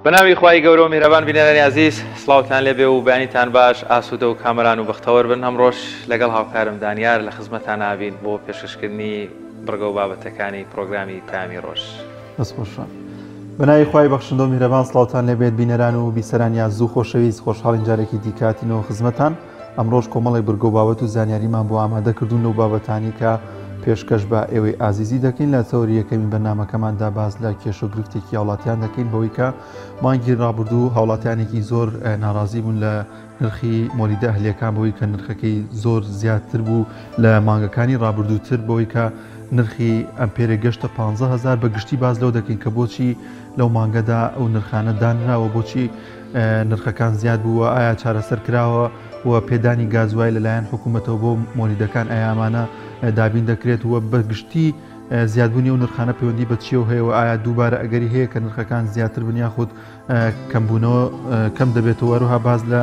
بەناوی خوای گەورە و میهرەبان بینەرانی عەزیز، سڵاوتان لێبێ و بەیانیتان باش، ئاسوودە و کامەران و بەختەوەر بن. ئەمڕۆژ لەگەڵ هاوکارم دانیار لە خزمەتان ناوین بۆ پێشکەشکردنی بڕگە و بابەتەکانی پرۆگرامی پامی ڕۆژ. دەستخۆشە. بەناوی خوای بەخشندە و میهرەبان سڵاوتان لێبێت بینەران و بیسەرانیان زوو خۆشەویست، خۆشحاڵین جارێکی دیکاتینەوە خزمەتان. ئەمڕۆژ کۆمەڵی بڕگە و بابەت و زانیاریمان بۆ ئامادەکردوون لەو بابەتانی کە پێشکەش بە ئێوەی ئازیزی دەکەین. لە تەوری یەکەمی بەرنامەکەماندا باز لە کێش و گرفتێکی هاوڵاتیان دەکەین بەوەی کە مانگی ڕابردوو هاوڵاتیانێکی زۆر ناڕازی بوون لە نرخی مۆلیدە ئەهلیەکان بەوەی کە نرخەکەی زۆر زیادتر بوو لە مانگەکانی ڕابردووتر، بەوەی کە نرخی ئەمپێرە گەشتە 15,000 بەگشتی باز لەو دەکەین کە بۆچی لەو مانگەدا ئەو نرخانە دانراوە، بۆچی نرخەکان زیاد بووە، ئایا چارەسەر کراوە و پێدانی گازوای لەلایەن حکوومەتەوە بۆ مۆلیدەکان ئەیامانە دابین دەکرێت و بەگشتی زیادبوونی و نرخانە پەیوەندی بە چیەوە هەیە و ئایا دووبارە ئەگەری هەیە کە نرخەکان زیاتر بنیا خودت کەمبوونەوە کەم دەبێتەوە. وەروها باز لە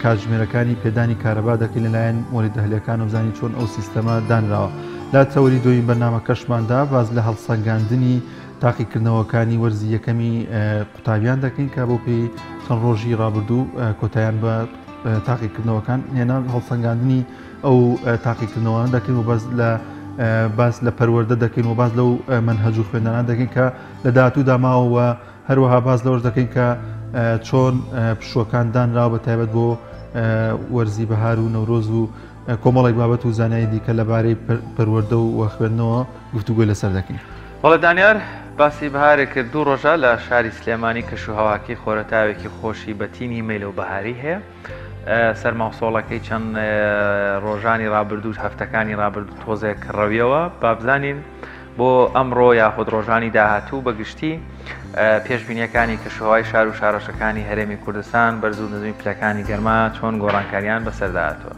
کاتژمێرەکانی پێدانی کارەبا دەکەین لەلایەن مۆلیدە ئەهلیەکان و بزانین چۆن ئەو سیستەمە دانراوە. لا تەوری دوی بەرنامەکەشماندا باز لە هەڵسەنگاندنی تاقیکردنەوەکانی وەرزی یەکەمی قوتابیان دەکەین کە بۆ پێی چەند ڕۆژی ڕابردوو کۆتاییان بە تاقیکردنەوەکان هێنا هەڵسەنگاندنی ئەو تاقیکردنەوەیان دەکەین و باز لە پەروەردە دەکەین و باز لەو منهەج و خوێندانان دەکەین کە لە داهاتوودا ماوە هەروەها باز لەوەش دەکەین کە چۆن پشوەکان دانراوە بە تایبەت بۆ وەرزی بەهار و نەورۆز و کۆمەڵێک بابەت و زانایی دیکە لەبارەی پەروەردە و خوێندنەوە گفتوگۆی لەسەر دەکەین. وەڵێ دانیار باسی بەهارێک کرد. دوو ڕۆژە لە شاری سلێمانی کەشوهەواکی خۆرەتاوێکی خۆشی بەتینی مەیلە و بەهاری هەیە. سەرماوسۆڵەکەی چەند ڕۆژانی ڕابردوو هەفتەکانی ڕابردوو تۆزێک ڕەویەوە بابزانین بۆ ئەمڕۆ یاخود ڕۆژانی داهاتوو بەگشتی پێشبینیەکانی کەشوهەوای شار و شارۆچەکانی هەرێمی کوردستان بەرز و نزمی پلەکانی گەرما چۆن گۆڕانکاریان بەسەرداهاتوە.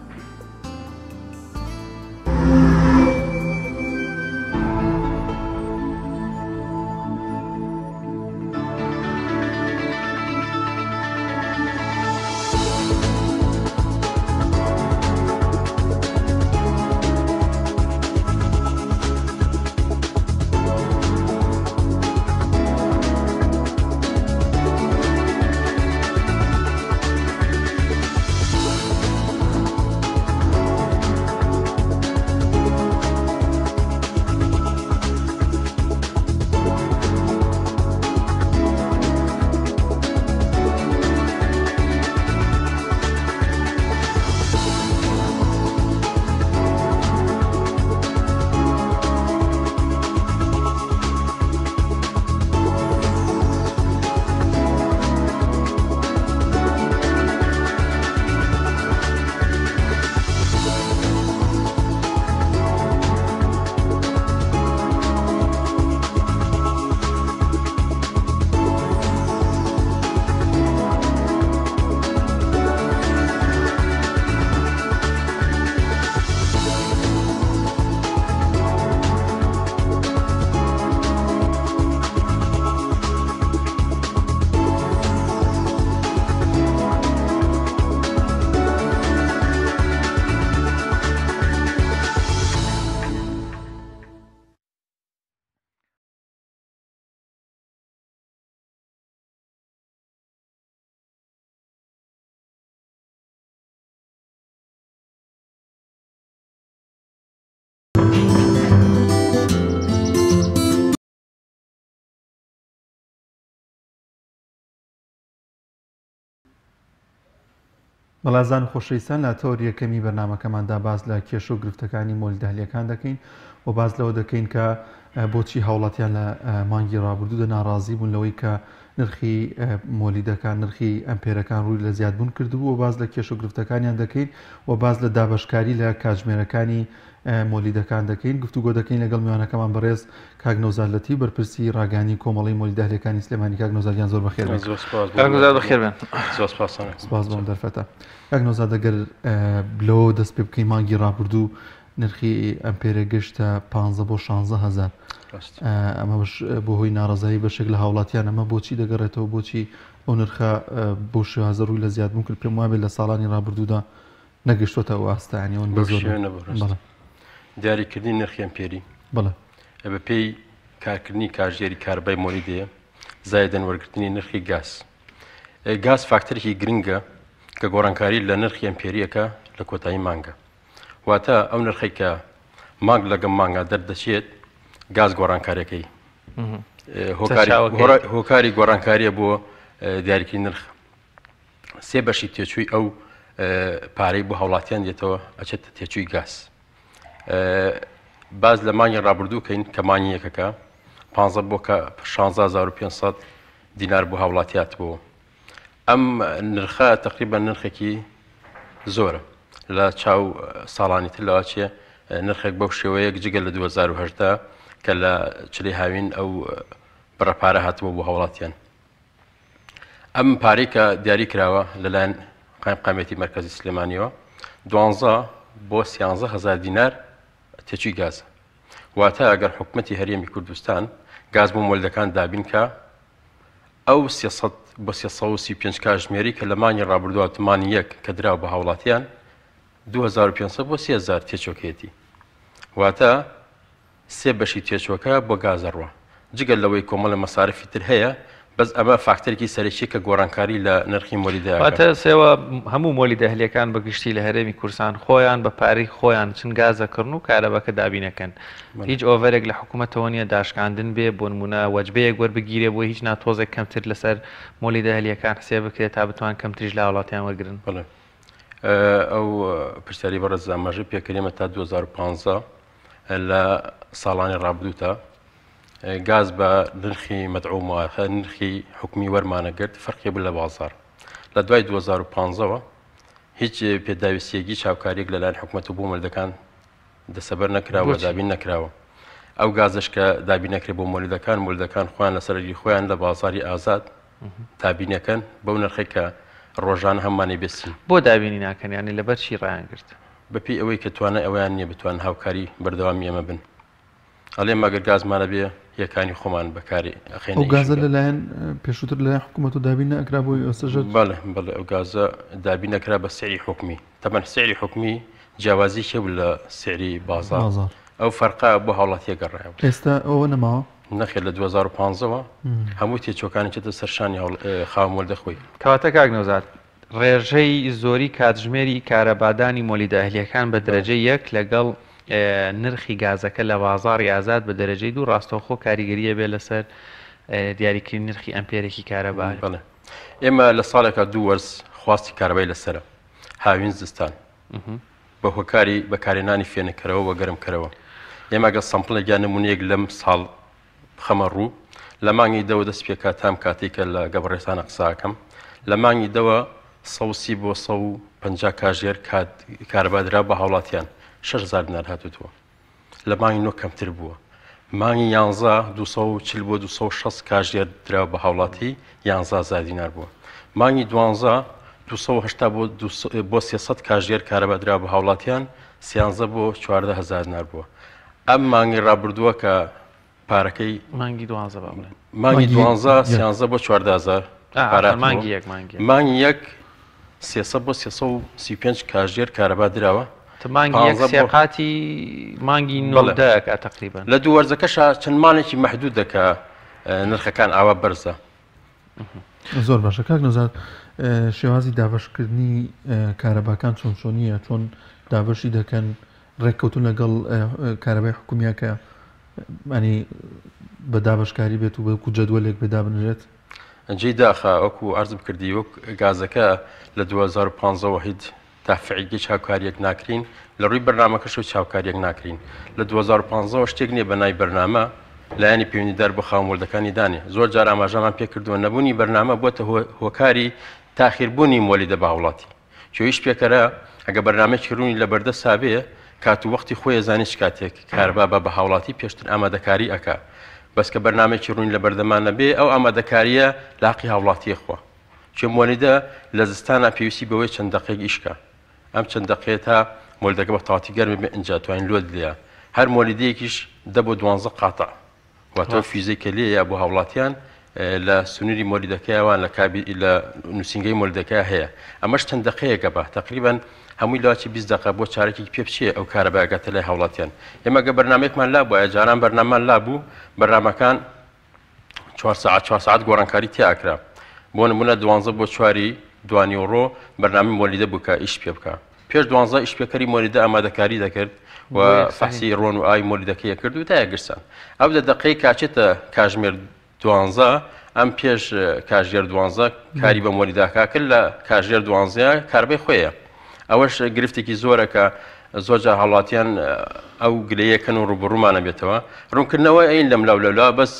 بەڵازان خۆشەویستان، لە تەوری یەکەمی بەرنامەکەماندا باز لە کێش و گرفتەکانی مۆلیدە ئەهلیەکان دەکەین و باز لەوە دەکەین کە بۆچی هاوڵاتیان لە مانگی ڕابردوودا ناڕازی بوون لەوەی کە نرخی مۆلیدەکان نرخی ئەمپێرەکان ڕووی لە زیادبوون کردبوو و باز لە کێش و گرفتەکانیان دەکەین و باز لە دابەشکاری لە کاتژمێرەکانی مۆلیدەکان دەکەین. گفتوگۆ دەکەین لەگەڵ میوانەکەمان بەڕێز کاک نەوزاد لەتی بەرپرسی ڕاگەیاندنی کۆمەڵی مۆلیدە ئەهلیەکانی سلێمانی. کاک نەوزادیان زۆر بەخێر بێت. سپاس بۆم دەرفەتە. کاک نەوزاد، ئەگەر لەوە دەست پێ بکەین مانگی ڕابردوو نرخی ئەمپێرە گەشتە 15 بۆ 16,000 ئەمە بۆ هۆی ناڕەزایی بەشێک لە هاوڵاتیان ئەمە بۆچی دەگەڕێتەوە، بۆچی ئەو نرخە بۆ شێوازە ڕووی لە زیادبوون کرد؟ پێم وابێت لە ساڵانی ڕابردوودا نەگەشتوتە ئەو ئاستانیەوە بەزۆر دیاریکردنی نرخی ئەمپێری بەڵێ بە پێی کارکردنی کارژێری کاربای مۆلیدەیە زایدن وەرگرتنی نرخی گاز فاکتەرێکی گرنگە کە گۆڕانکاری لە نرخی ئەمپێریەکە لە کۆتایی مانگە واتە ئەو نرخی کە مانگ لەگەم مانگە دەردەچێت گاز گۆڕانکاریەکەی هۆکاری گۆڕانکاریە بۆ دیاریکردنی نرخ سێ بەشی تێچووی ئەو پارەی بۆ هاوڵاتیان دێتەوە ئەچێتە تێچووی گاز باز لە مانگی ڕابردوو کەین کە مانگی یەکەکە 16,500 دینار بۆ هاوڵاتیات بوو ئەم نرخە تقریبا نرخێکی زۆرە لە چاو ساڵانی تر لەوە چێ نرخێک بەو شێوەیەک جگە لە 2010 کە لە چلەی هاوین ئەو بڕەپارە هاتبوو بۆ هاوڵاتیان ئەم پارەی کە دیاری کراوە لەلایەن قایمەتی مرکزی سلێمانیەوە 12 بۆ 13,000 دینار تێچووی گازە واتە ئەگەر حکومەتی هەرێمی کوردستان گاز بۆ مۆلدەکان دابین کە ئەو 300 بۆ 335 کاتژمێری کە لە مانگی ڕابردووە تمانی یەک کە دراوە بە هاوڵاتیان 2500 بۆ 3000 تێچۆکێتی واتە سێ بەشی تێچۆکە بۆ گازەڕوە جگەل لەوەی کۆمەڵە مەسارفی تر هەیە بەس ئەمە فاکتەرێکی سەرەکی کە گۆڕانکاری لە نرخی مۆلیدەکە واتە سێوە هەموو مۆلی دەهلیەکان بەگشتی لە هەرێمی کوردستان خۆیان بە پارەی خۆیان چن گازەکردن و کارەبەکە دابینەکەن هیچ ئۆڤەرێک لە حکوومەتەوە نیە داشکاندن بێ بۆ نمونە وەجبەیەک وەربگیرێ بۆ هیچ ناتۆزێک کەمتر لەسەر مۆلی دەهلیەکان حسێ بکرێت تا بتوان کەمتریش لە وڵاتیان وەرگرن ئەو پرسیاری بەڕێز ئاماژەی پێکەنیمە تا 2015 لە ساڵانی ڕابردووتە گاز بە نرخی مەدعوومە نرخی حکومی وەرمانەگرت فەرقی بوو لە بازار لە دوای 2015ەوە هیچ پێداویستیەکی چاوکاریەک لەلایەن حکوومەت و بۆ مۆلدەکان دەسەبەر نەکراوە دابین نەکراوە ئەو گازش کە دابین نەکرێت بۆ مۆلدەکان خۆیان لەسەرگی خۆیان لە بازاری ئازاد دابینەکەن بەو نرخی کە ڕۆژان هەمانی بێسین بۆ دابینی ناکەنیانی لەبەر چی ڕایان گرت بەپی ئەوەی کە توانە ئەویان نییە بتوان هاوکاری بەردەوامی ئێمە بن ئەڵێ مەگەر گازمانە بێ یەکانی خۆمان بەکاری ئەخێن ئەو گازە لەلایەن پێشووتر لەلایەن حکوومەت و دابین نەکرا بۆی ئەوسەژەت بەڵێ ئەو گازە دابین نەکرا بە سعری حکومی تەمەن سعری حکومی جیاوازی کێو لە سعری بازار ئەو فەرقا بۆ هاوڵاتیە گەڕایەوە ئێستا ئەوە نەماوە نەخێت لە 2015ەوە هەموو تێچۆکانی چێتە سەرشانی خاوەن دەخۆی کەواتە کاک نەوزاد ڕێژەی زۆری کاتژمێری کارەبادانی مۆلی داهلیەکان بە دەرەجەی یەک لەگەڵ نرخی گازەکە لە بازاری ئازاد بە دەرەجەی دوو ڕاستەوخۆ کاریگەریە بێ لەسەر دیاریکردنی نرخی ئەمپێرێکی کارەبای ئێمە لە ساڵێکە دوو وەرز خواستی کارەبای لەسرە هاوین زستان بە هۆکاری بەکارێنانی فێنەکەرەوە وە گەرمکەرەوە ئێمەگە سەمپڵێکیان نمونەیەک لەم ساڵ خەمە ڕوو لە مانگی دەوە دەست پێکا تام کاتێککە لە گەبڕێستانە قساکەم لە مانگی دەوە 130 بۆ 150 کاژێر کارەبادرا بە هاوڵاتیان 6,000 دینار هاتووە لە مانگی نۆ کەمتر بووە مانگی 11 240 بۆ 260 کاژێر درا بە هاوڵاتی 11,000 دینار بووە مانگی 12 280 بۆ 300 کاژێر کارەبادرا بە هاوڵاتیان 13 بۆ 14,000 دینار بووە ئەم مانگی ڕابردووە کە پارەکەی مانگی 12 بڵێ مانگی 12 13 بۆ 14,000 مانگی یەک 300 بۆ 335 کاژێر کارەبا درراوە مانگی یەک سێقاتی مانگی نۆدەکە تقریبا لە دوو وەرزەکەشە چەند مانێکی مەحدود دەکە نرخەکان ئاوا بەرزە زۆر باشە کاک نەوزاد شێوازی دابەشکردنی کارەباکان چۆن چۆنیە چۆن دابەشی دەکەن ڕێککەوتون لەگەڵ کارەبای حکومیەکە ئەنی بە دابشکاری بێت و بەکو جەدوەلێک بێدا بنرێت ئەنجی داخە وەکو ئەرزم کردی وەک گازەکە لە 2015 هیچ تافعیگە چاوکاریەک ناکرین لە ڕووی بەرنامەکەش و چاوکاریەک ناکرین لە 2015 شتێک نییە بە نای بەرنامە لایەنی پەیوەندیدار بە خاوەنمۆلدەکانی دانێ زۆر جار ئاماژەمان پێکردووە نەبوونی بەرنامە بۆتە هۆکاری تاخیربوونی مۆلیدە بە هاوڵاتی چۆیش پێکەرە ئەگە بەرنامەی ڕوونی لە بەردە سابەیە کات و وەختی خۆی زانیش کاتێک کاربا بە هاوڵاتی پێشتر ئامادەکاری ئەکا بەس کە بەرنامێکی ڕوونی لە بەردەمانە بێ ئەو ئامادەکاریە لاقی هاوڵاتیە خۆ چێ مۆلیدە لە زستانە پێویستی بەوەی چەند دقیق ئیشکە ئەم چەند دقیقە تا مۆلدەکە بە تاواتی گەرمێ بێ ئەنجا توانین لۆ دلێە هەر مۆلیدەیەکیش 10 بۆ 12 قاتە واتە فیزیکە لێیە بۆ هاوڵاتیان لە سنووری مۆلیدەکەیوان لە نووسنگەی مۆلیدەکە هەیە ئەمەش چەند دقیقەکە بە تقریبا هەمووی لاواتی 20 دقیقە بۆ چارەکی پێ بچێ ئەو کارە بەگاتە لای هاوڵاتیان ئێمەگە بەرنامێکمان لا بووە جاران بەرنامان لا بوو بەرنامەکان 4 4 ساعت گۆڕانکاری تیاکرا بۆ نمونە 12 بۆ 4 دوانیۆڕۆ بەرنامەی مۆلیدە بکە ئیش پێ بکە پێش 12 ئیشپێکەری مۆلیدە ئامادەکاری دەکرد و فەحسی ڕۆن و ئای مۆلیدەکەی کرد و تا گرسان ئەو دقەی کاچێتە کاژمێر 12 ئەم پێش کاژێر 12 کاری بە مۆلیداکا کرد لە کاژێر 12 کاربەی خۆیە ئەوەش گرفتێکی زۆرەکە زۆرجار هەڵاتیان ئەو گلەیەکەن و ڕوبڕوومانە بێتەوە ڕوونکردنەوە ئەین لەم لاولەولا بەس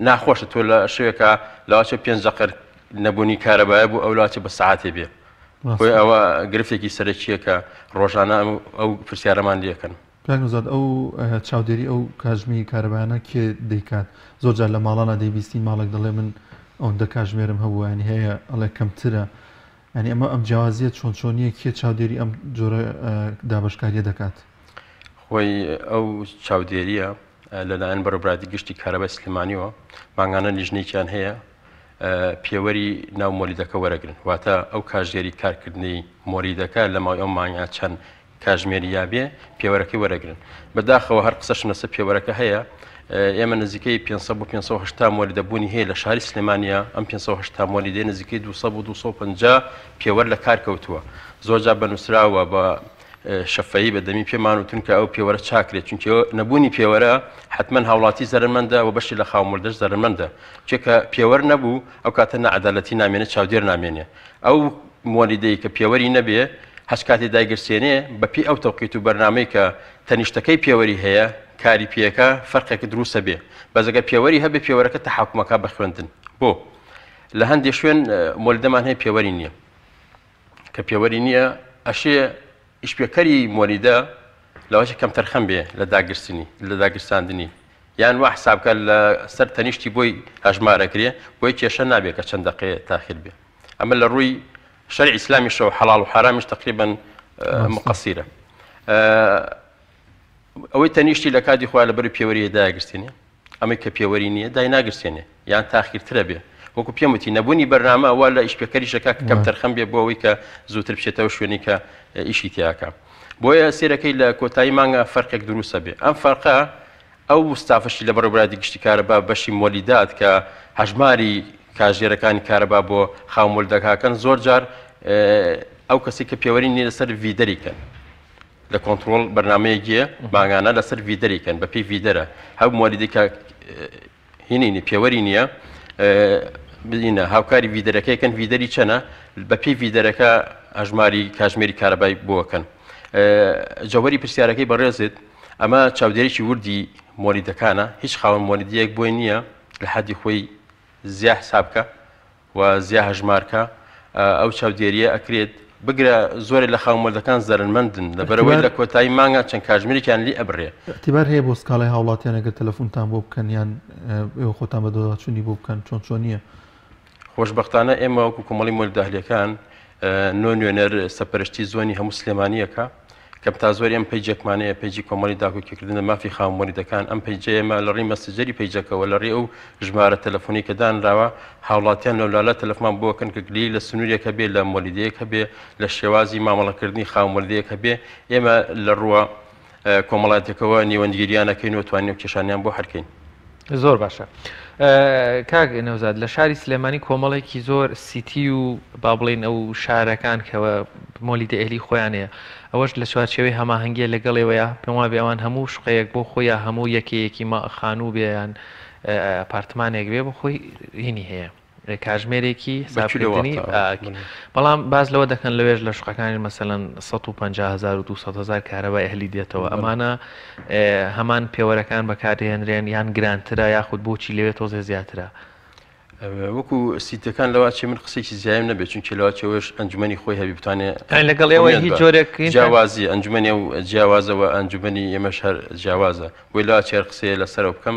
ناخۆشە تۆ لە شوێکە لاچە 5 دقەر نەبوونی کارەبایە بوو ئەو لاچە بە سعاتێ بێ خۆی ئەوە گرفتێکی سەرەکیە کە ڕۆژانە ئەو پرسیارەمان لێکەن پلانوزاد ئەو چاودێری ئەو کاژمی کارەبایانە کێ دەیکات زۆرجار لە ماڵانە دەیبیستین ماڵێک دەڵێ من ئەوەندە کاژمێرم هەبوو ینی هەیە ئەڵێ کەمترە ینی ئەمە ئەم جیاوازیە چۆنچۆنیە کێ چاودێری ئەم جۆرە دابشکاریە دەکات خۆی ئەو چاودێریە لەلایەن بەڕێوەبردی گشتی کارەبای سلێمانیەوە ماگانە لیژنێکیان هەیە پێوەری ناو مۆلیدەکە وەرەگرن واتە ئەو کاژێری کارکردنی مۆریدەکە لە ماوەی ئەو مانگا چەند کاژمێری یابێ پێوەرەکەی وەرەگرن بەداخەوە هەر قسەشم لەسەر پێوەرەکە هەیە ئێمە نزیکەی 500 بۆ 580 مۆلیدەبوونی هەیە لە شاری سلێمانیا ئەم 580 مۆلیدەی نزیکەی 200 بۆ 250 پێوەەر لە کار کەوتووە زۆرجار بەنووسراوە بە شەفەیی بەدەمی پێمان وتون کە ئەو پێوەرە چاکرێت چونکە نەبوونی پێوەرە حتمما هاوڵاتی زەرمەندە و بەشی لە خاومردەش زەرمەندە چێکە پێوەەر نەبوو ئەو کاتە نەعەدالەتی نامێنێت چاودێر نامێنێ ئەو مۆلیدەی کە پێوەری نەبێ هەچ کاتی دایگرسێنێ بەپی ئەو تەوقیت و بەرنامەی کە تەنیشتەکەی پێوەری هەیە کاری پێەکە فەرقێکی دروستە بێ بەزەگە پێوەری هەبێ پێوەرەکە تەحکومەکە بە خوێندن بۆ لە هەندێک شوێن مۆلیدەمان هەیە پێوەری نییە کە پێوەری نییە ئەشێ ئیشپێکەری مۆلیدە لەوەش کەم تەرخەم بێ لە داگرساندنی یان وا حسابکە لە سەر تەنیشتی بۆی هەژمارەکرێ بۆی کێشە نابێت کە چەند دقەیە تاخیر بێ ئەمە لە ڕووی شەرعی ئیسلامیشەوە حەڵاڵ و حرامش تقریبا مقەسیرە ئەوەی تەنیشتی لە کاتی خۆیان لەبەر پێوەریە داگرسێنێ ئەمەی کە پێوەری نییە دای ناگرسێنێ یان تاخیرترە بێ وەکو پێم وتی نەبوونی بەرنامە ئەوە لە ئیشپێکەریشەکە کەم تەرخەم بێ بۆ ئەوەی کە زووتر بچێتەوە شوێنی کە ئیشی تیاکە بۆیە سێرەکەی لە کۆتایی مانگە فەرقێک دروستە بێ ئەم فەرقە ئەو ستافشی لە بەڕێوەبردی گشتی کارەبا بەشی مۆلیدات کە هەژماری کاژێرەکانی کارەبا بۆ خاومۆلدەکەکەن زۆر جار ئەو کەسی کە پێوەری نیە لەسەر ڤیدەریکەن لە کۆنتترۆل بەرنمەیەکیە ماگانە لەسەر ڤیدەریکەن بە پێی ڤیدەرە هەو مۆلیدی کە هینینی پێوەری نییە بینە هاوکاری ڤیدەرەکەیکەن ڤیدەری چەنە بە پێی ڤیدەرەکە هەژماری کاژمێری کارەبای بۆکەن جەوەری پرسیارەکەی بەڕێزت ئەمە چاودێریی وردی مۆلیدەکانە هیچ خاوەن مۆلیدیەک بۆی نییە لە حەدی خۆی زیاه حسابکە و زیاه هەژمارکە ئەو چاودێریە ئەکرێت بگرە زۆری لە خاومۆلدەکان زەرمەندن لەبەرەوەی لە کۆتایی مانگە چەند کاژمێرێکیان لی ئەبڕێ اعتیبار هەیە بۆ سکاڵای هاوڵاتیان ئەگەر تەلەفۆنتان بۆ بکەن یان ئێوە خۆتان بە دۆداچوونی بۆ بکەن چۆن نییە خۆشبەختانە ئێمە وەکو کۆمەڵی مۆلیداهلەکان نوێنەر سەرپەرشتی زۆنی هەموو سلێمانیەکە کەم تا زۆری ئەم پیجێکمانەیە پیجی کۆمەڵی داکۆکیکردنە مافی خاومۆلیدەکان ئەم پیجەیەمە لە ڕێی مەسەجەری پیجەکەەوە لە ڕێ ئەو ژمارە تەلەفۆنی کە دانراوە هاوڵاتیان لەولالە تەلەفۆن بۆکەن کە گلی لە سنووریەکە بێ لە مۆلیدەیەکە بێ لە شێوازی مامەڵەکردنی خاومۆلیدەیەکە بێ ئێمە لە ڕووە کۆمەڵاتێکەوە نیوەندگیریانەکەین و توانین و کێشانیان بۆ هەرکەین زۆر باشە کاک نەوزاد لە شاری سلێمانی کۆمەڵێکی زۆر سیتی و با بڵێن ئەو شارەکان کەەوە مۆلیدە ئێلی خۆیانەیە ئەوەش لە چوارچێوەی هەماهەنگیە لەگەڵێوەیە پێم وابێ ئەوان هەموو شقەیەک بۆ خۆیان هەموو یەکەیەکی خانوو بێیان ئەپارتمانێک بێ بۆ خۆی هینی هەیە کاژمێرێکی ساکردنی بەڵام باز لەوە دەکەن لەوێژ لە شقەکانی مەسەلەن 150,000 و 200,000 کارەبای ئەهلی دێتەوە ئەمانە هەمان پێوەرەکان بەکارهێنرێن یان گرانترە یاخود بۆچی لەوێت تۆزێ زیاترە وەکو سیتەکان لەواچێ من قسێکی زیایم نەبێت چونکە لەواچەوەش ئەنجومەنی خۆی هەبی بتوانێت لەگەڵ ئێوە هیچ جۆرێک جیاوازی ئەنجومەنی و جیاوازەوە ئەنجومەنی ئێمەش هەر جیاوازە بۆی لەواچێر قسەیە لەسەرەوە بکەم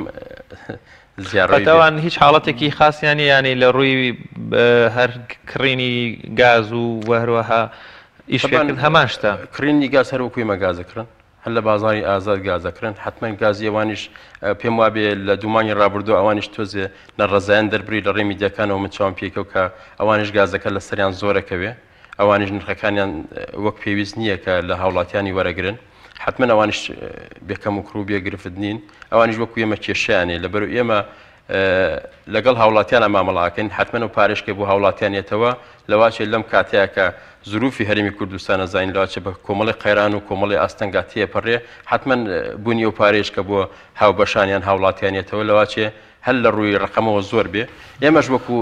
زیاتەوان هیچ حاڵەتێکی خاصیانی ینی لە ڕووی هەر کڕینی گاز و وەروەها ئیشکردن هەمان شتە کڕینی گاز هەر وەکوی مەگازەکردن هەر لە بازاری ئازاد گازەکردن حتمما گازی ئەوانیش پێم وابێ لە دومانی ڕابردوو ئەوانیش تۆزێ لە ڕزایان دەربری لە ڕێمی دیەکانەوە من چاوم پێکەوە کە ئەوانش گازەکە لە سەریان زۆرەکەوێ ئەوانیش نرخەکانیان وەک پێویست نییە کە لە هاوڵاتیانی وەرەگرن حتمما ئەوانش بێکەم و کڕوو بێ گرفت نین ئەوانیش وەکو ئێمە کێشیانێ لەبەر ئێمە لەگەڵ هاوڵاتیانە مامەڵاکەین حتممە و پارێشکە بۆ هاوڵاتیانێتەوە لەواچێ لەم کاتەیە کە زروفی هەرمی کوردستانە زین لاچە بە کۆمەڵی قەیران و کۆمەڵی ئاستەنگاتیە پەڕێ حتمما بوونی و پارێشکە بۆ هاوبەشانیان هاوڵاتیانێتەوە لەواچێ هەل لە ڕووی ڕقەمەوە زۆر بێ ئێمەش وەکو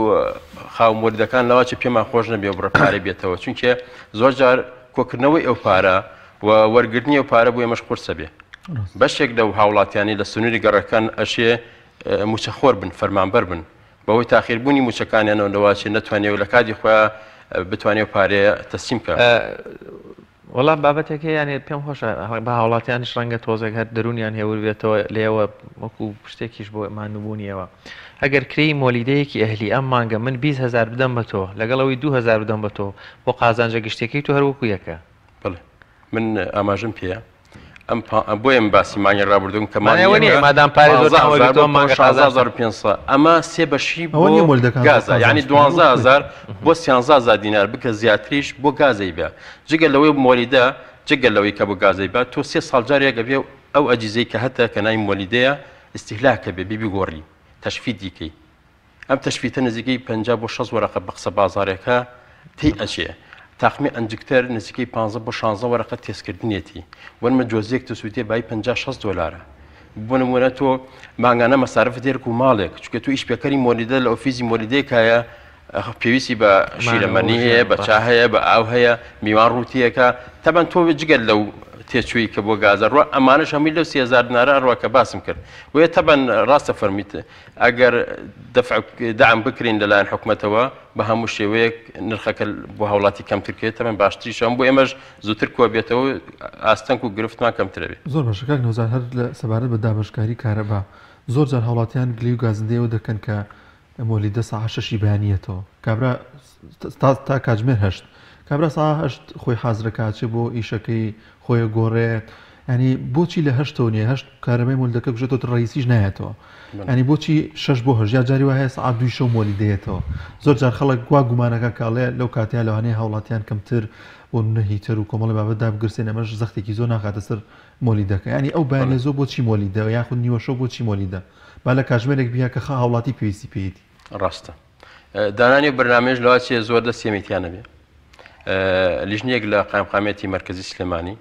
خاومۆریدەکان لەواچە پێمان خۆش نەبێ و بڕپارێ بێتەوە چونکە زۆر جار کۆکردنەوەی ئەو پارە و وەرگرتنی ئەو پارە بۆ ئێمەش قورسە بێ بەشێک لەو هاوڵاتیانی لە سنووری گەڕەکان ئەشێ موچەخۆر بن فەرمانبەر بن بەهۆی تاخیربوونی موچەکانیانەوە لەواچێ نەتوانێت لە کاتی خۆیان بتوانێت پارەیە تەسلیم بکە. وەڵام بابەتێکی یانێ پێم خۆشە بە هاوڵاتیانش ڕەنگە تۆزێک هەر دەرونیان هێور بێتەوە لێوە وەکو شتێکیش بۆ ئەمانبوونیەوە ئەگەر کری مۆلیدەیەکی ئەهلی ئەم مانگە من 20,000 بدەم بە تۆ لەگەڵەوەی 2,000 بدەم بە تۆ بۆ قازانجە گشتێکی تو هەروەکو یەکە. بڵێ من ئاماژم پێە بۆیم باسی مانگی ڕابردوم کە مادام پارێ ئەمە سێ بەشی گازە یعنی 12,000 بۆ 13,000 دینار بکە زیاتریش بۆ گازەی بە جگە لەوەی مۆلیدە جگە لەوەی کە بۆ گازەی بە تۆ 3 ساڵ جارێکە بێ ئەو ئەجیزەی کە هەتە کە ناوی مۆلیدەیە ئیستیهلاکە بێ بیبی گۆڕی تەشفید دیکەی ئەم تەشفیتە نزیکەی 50 بۆ 6 وەرەقە بە قسە بازارێکە تی ئەچێ تاخمی ئەنجکتەر نزیکەی 15 بۆ 16 وەرەقە تێزکردنێتی وەرمە جۆزیەک تەسووتێ بای 50-60 دۆلارە بۆ نمونە تۆ ماگانە مەسارف دێرک و ماڵێک چونکە تو ئیشپێکەری مۆلیدە لە ئۆفیزی مۆلیدەیەکایە پێویستی بە شیرەمەنی هەیە بە چا هەیە بە ئاو هەیە میوان ڕوتیەکە تەبەن تۆ جگەر لەو تێچووی کە بۆ گازە ڕوە ئەمانش هەمووی لەو 30,000 دینارە ڕوەکە باسم کرد وێ تەبەن ڕاستە فەرمیت ئەگەر دەعم بکرین لەلایەن حکوومەتەوە بە هەموو شێوەیەک نرخەکە بۆ هاوڵاتی کەمترکێت تەمەن باشتریشم بۆ ئێمەش زووتر کۆ بێتەوە ئاستەنگ و گرفتمان کەمترە بێت زۆر باشەکە نەوزار هەر لە سەبارەت بە دابشکاری کارەبا زۆر جار هاوڵاتیان گلی و گازندەیەوە دەکەن کە مۆلیدە ساعە 6 بەیانیەتەوە کابرا تا کاتژمێر 8 کابرا ساعە 8 خۆی حازرەکاتچێ بۆ ئیشەکەی خۆیە گۆڕێت ینی بۆچی لە 8 نیە 8 کارەبای مۆلیدەکە بژێتەوە ڕئیسیش نایەتەوە ینی بۆچی 6 بۆ 8 یا جاری وایە ساعە 2 شەو مۆلیدەیەتەوە زۆر جار خەڵک گوا گومانەکە کاڵێ لەو کاتیان لەوانەیە هاوڵاتیان کەمتر بۆ نەهیتر و کۆمەڵی بابەت دابگرسێن ئەمەش زەختێکی زۆر ناخاتە سەر مۆلیدەکە ینی ئەو بەیانە زۆر بۆچی مۆلیدە یاخود نیوە شەو بۆچی مۆلیدە با لە کاتژمێرێک بیا کە هاوڵاتی پێویستی پێیەتی ڕاستە دانانی بەرنامێژ لەواچێ زۆر دە سێمیتیانە بێ لیژنەیەک لە قایمقامێتی مەرکەزی سلێمانی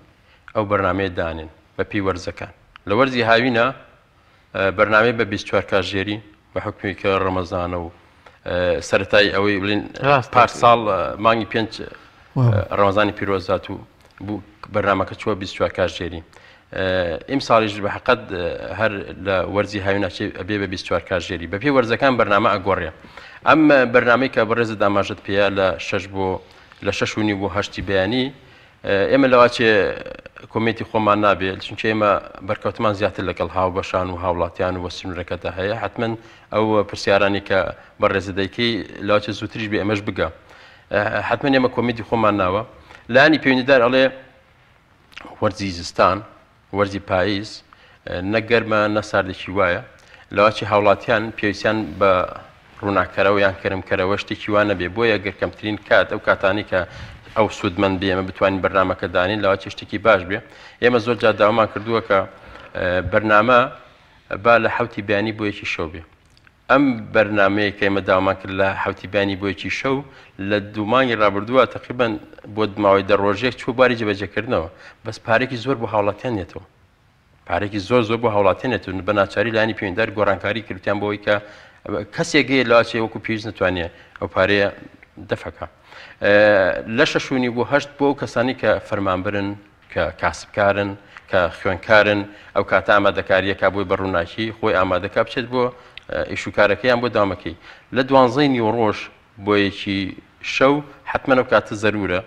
ئەو بەرنامەیە دانێن بە پێی وەرزەکان لە وەرزی هاوینە بەرنامەی بە 24 کاتژێری بە حکمی کە ڕەمەزانە و سەرەتای ئەوەی بڵین پاش ساڵ مانگی 5 ڕەمەزانی پیرۆزات و بوو بەرنامەکە چووە 24 کاتژێری ئیم ساڵیش بە حقت هەر لە وەرزی هاوینە ئەبێ بە 24 کاتژێری بە پێی وەرزەکان بەرنامە ئەگۆڕێ ئەم بەرنامەی کە بەڕێزت ئاماژت پێە لە 6 بۆ 8 بەیانی ئێمە لەواچێ کۆمیتی خۆمان نابێت چونکە ئێمە بەرکەوتمان زیاتر لەگەڵ هاوبەشان و هاوڵاتیان و سنوورەکەدا هەیە حتمما ئەو پرسیارانی کە بەڕێزە دەیکەی لەواچێ زووتریش بێ ئەمەش بگە حتمما ئێمە کۆمیتی خۆمان ناوە لانی پەیوەندیدار ئەڵێ وەرزی زستان وەرزی پاییز نەگەرمە نەساردێکی وایە لەواچی هاوڵاتیان پێویستیان بە ڕووناکەرەوە یان کەرمکەرەوە شتێکی وانە بێ بۆیە گەر کەمترین کات ئەو کاتانی کە ئەو سوودمەند بێ ئێمە بتوانین بەرنامەکە دانین لەواچی شتێکی باش بێ ئێمە زۆر جار داوامان کردووە کە بەرنامە با لە حوتی بەیانی بۆ یەکی شەو بێ ئەم بەرنامەیە کە ئێمە داوامان کرد لە حوتی بەیانی بۆ یەکی شەو لە 2 مانگی ڕابردووە تقریبان بۆ ماوەی 10 ڕۆژێک چوو باری جێبەجێکردنەوە بەس پارێکی زۆر بۆ هاوڵاتیان نێتەوە پارێکی زۆر بۆ هاوڵاتیان نێتون بە ناچاری لانی پەیوەندیدار گۆڕانکاری کردیان بۆەوەی کە کەسێکگەیە لەواچێ وەکو پێویست نتوانێت ئەو پارەیە دەفەکە لە 6 بۆ 8 بۆ ئەو کەسانی کە فەرمانبرن کە کاسبکارن کە خوێنکارن ئەو کاتە ئامادەکاریەکە بۆی بەڕووناکی خۆی ئامادەکە بچێت بۆ ئیشوکارەکەیان بۆ دامەکەی لە 12 ڕۆژ بۆ یەکی شەو حتمما ئەو کاتە زەرورە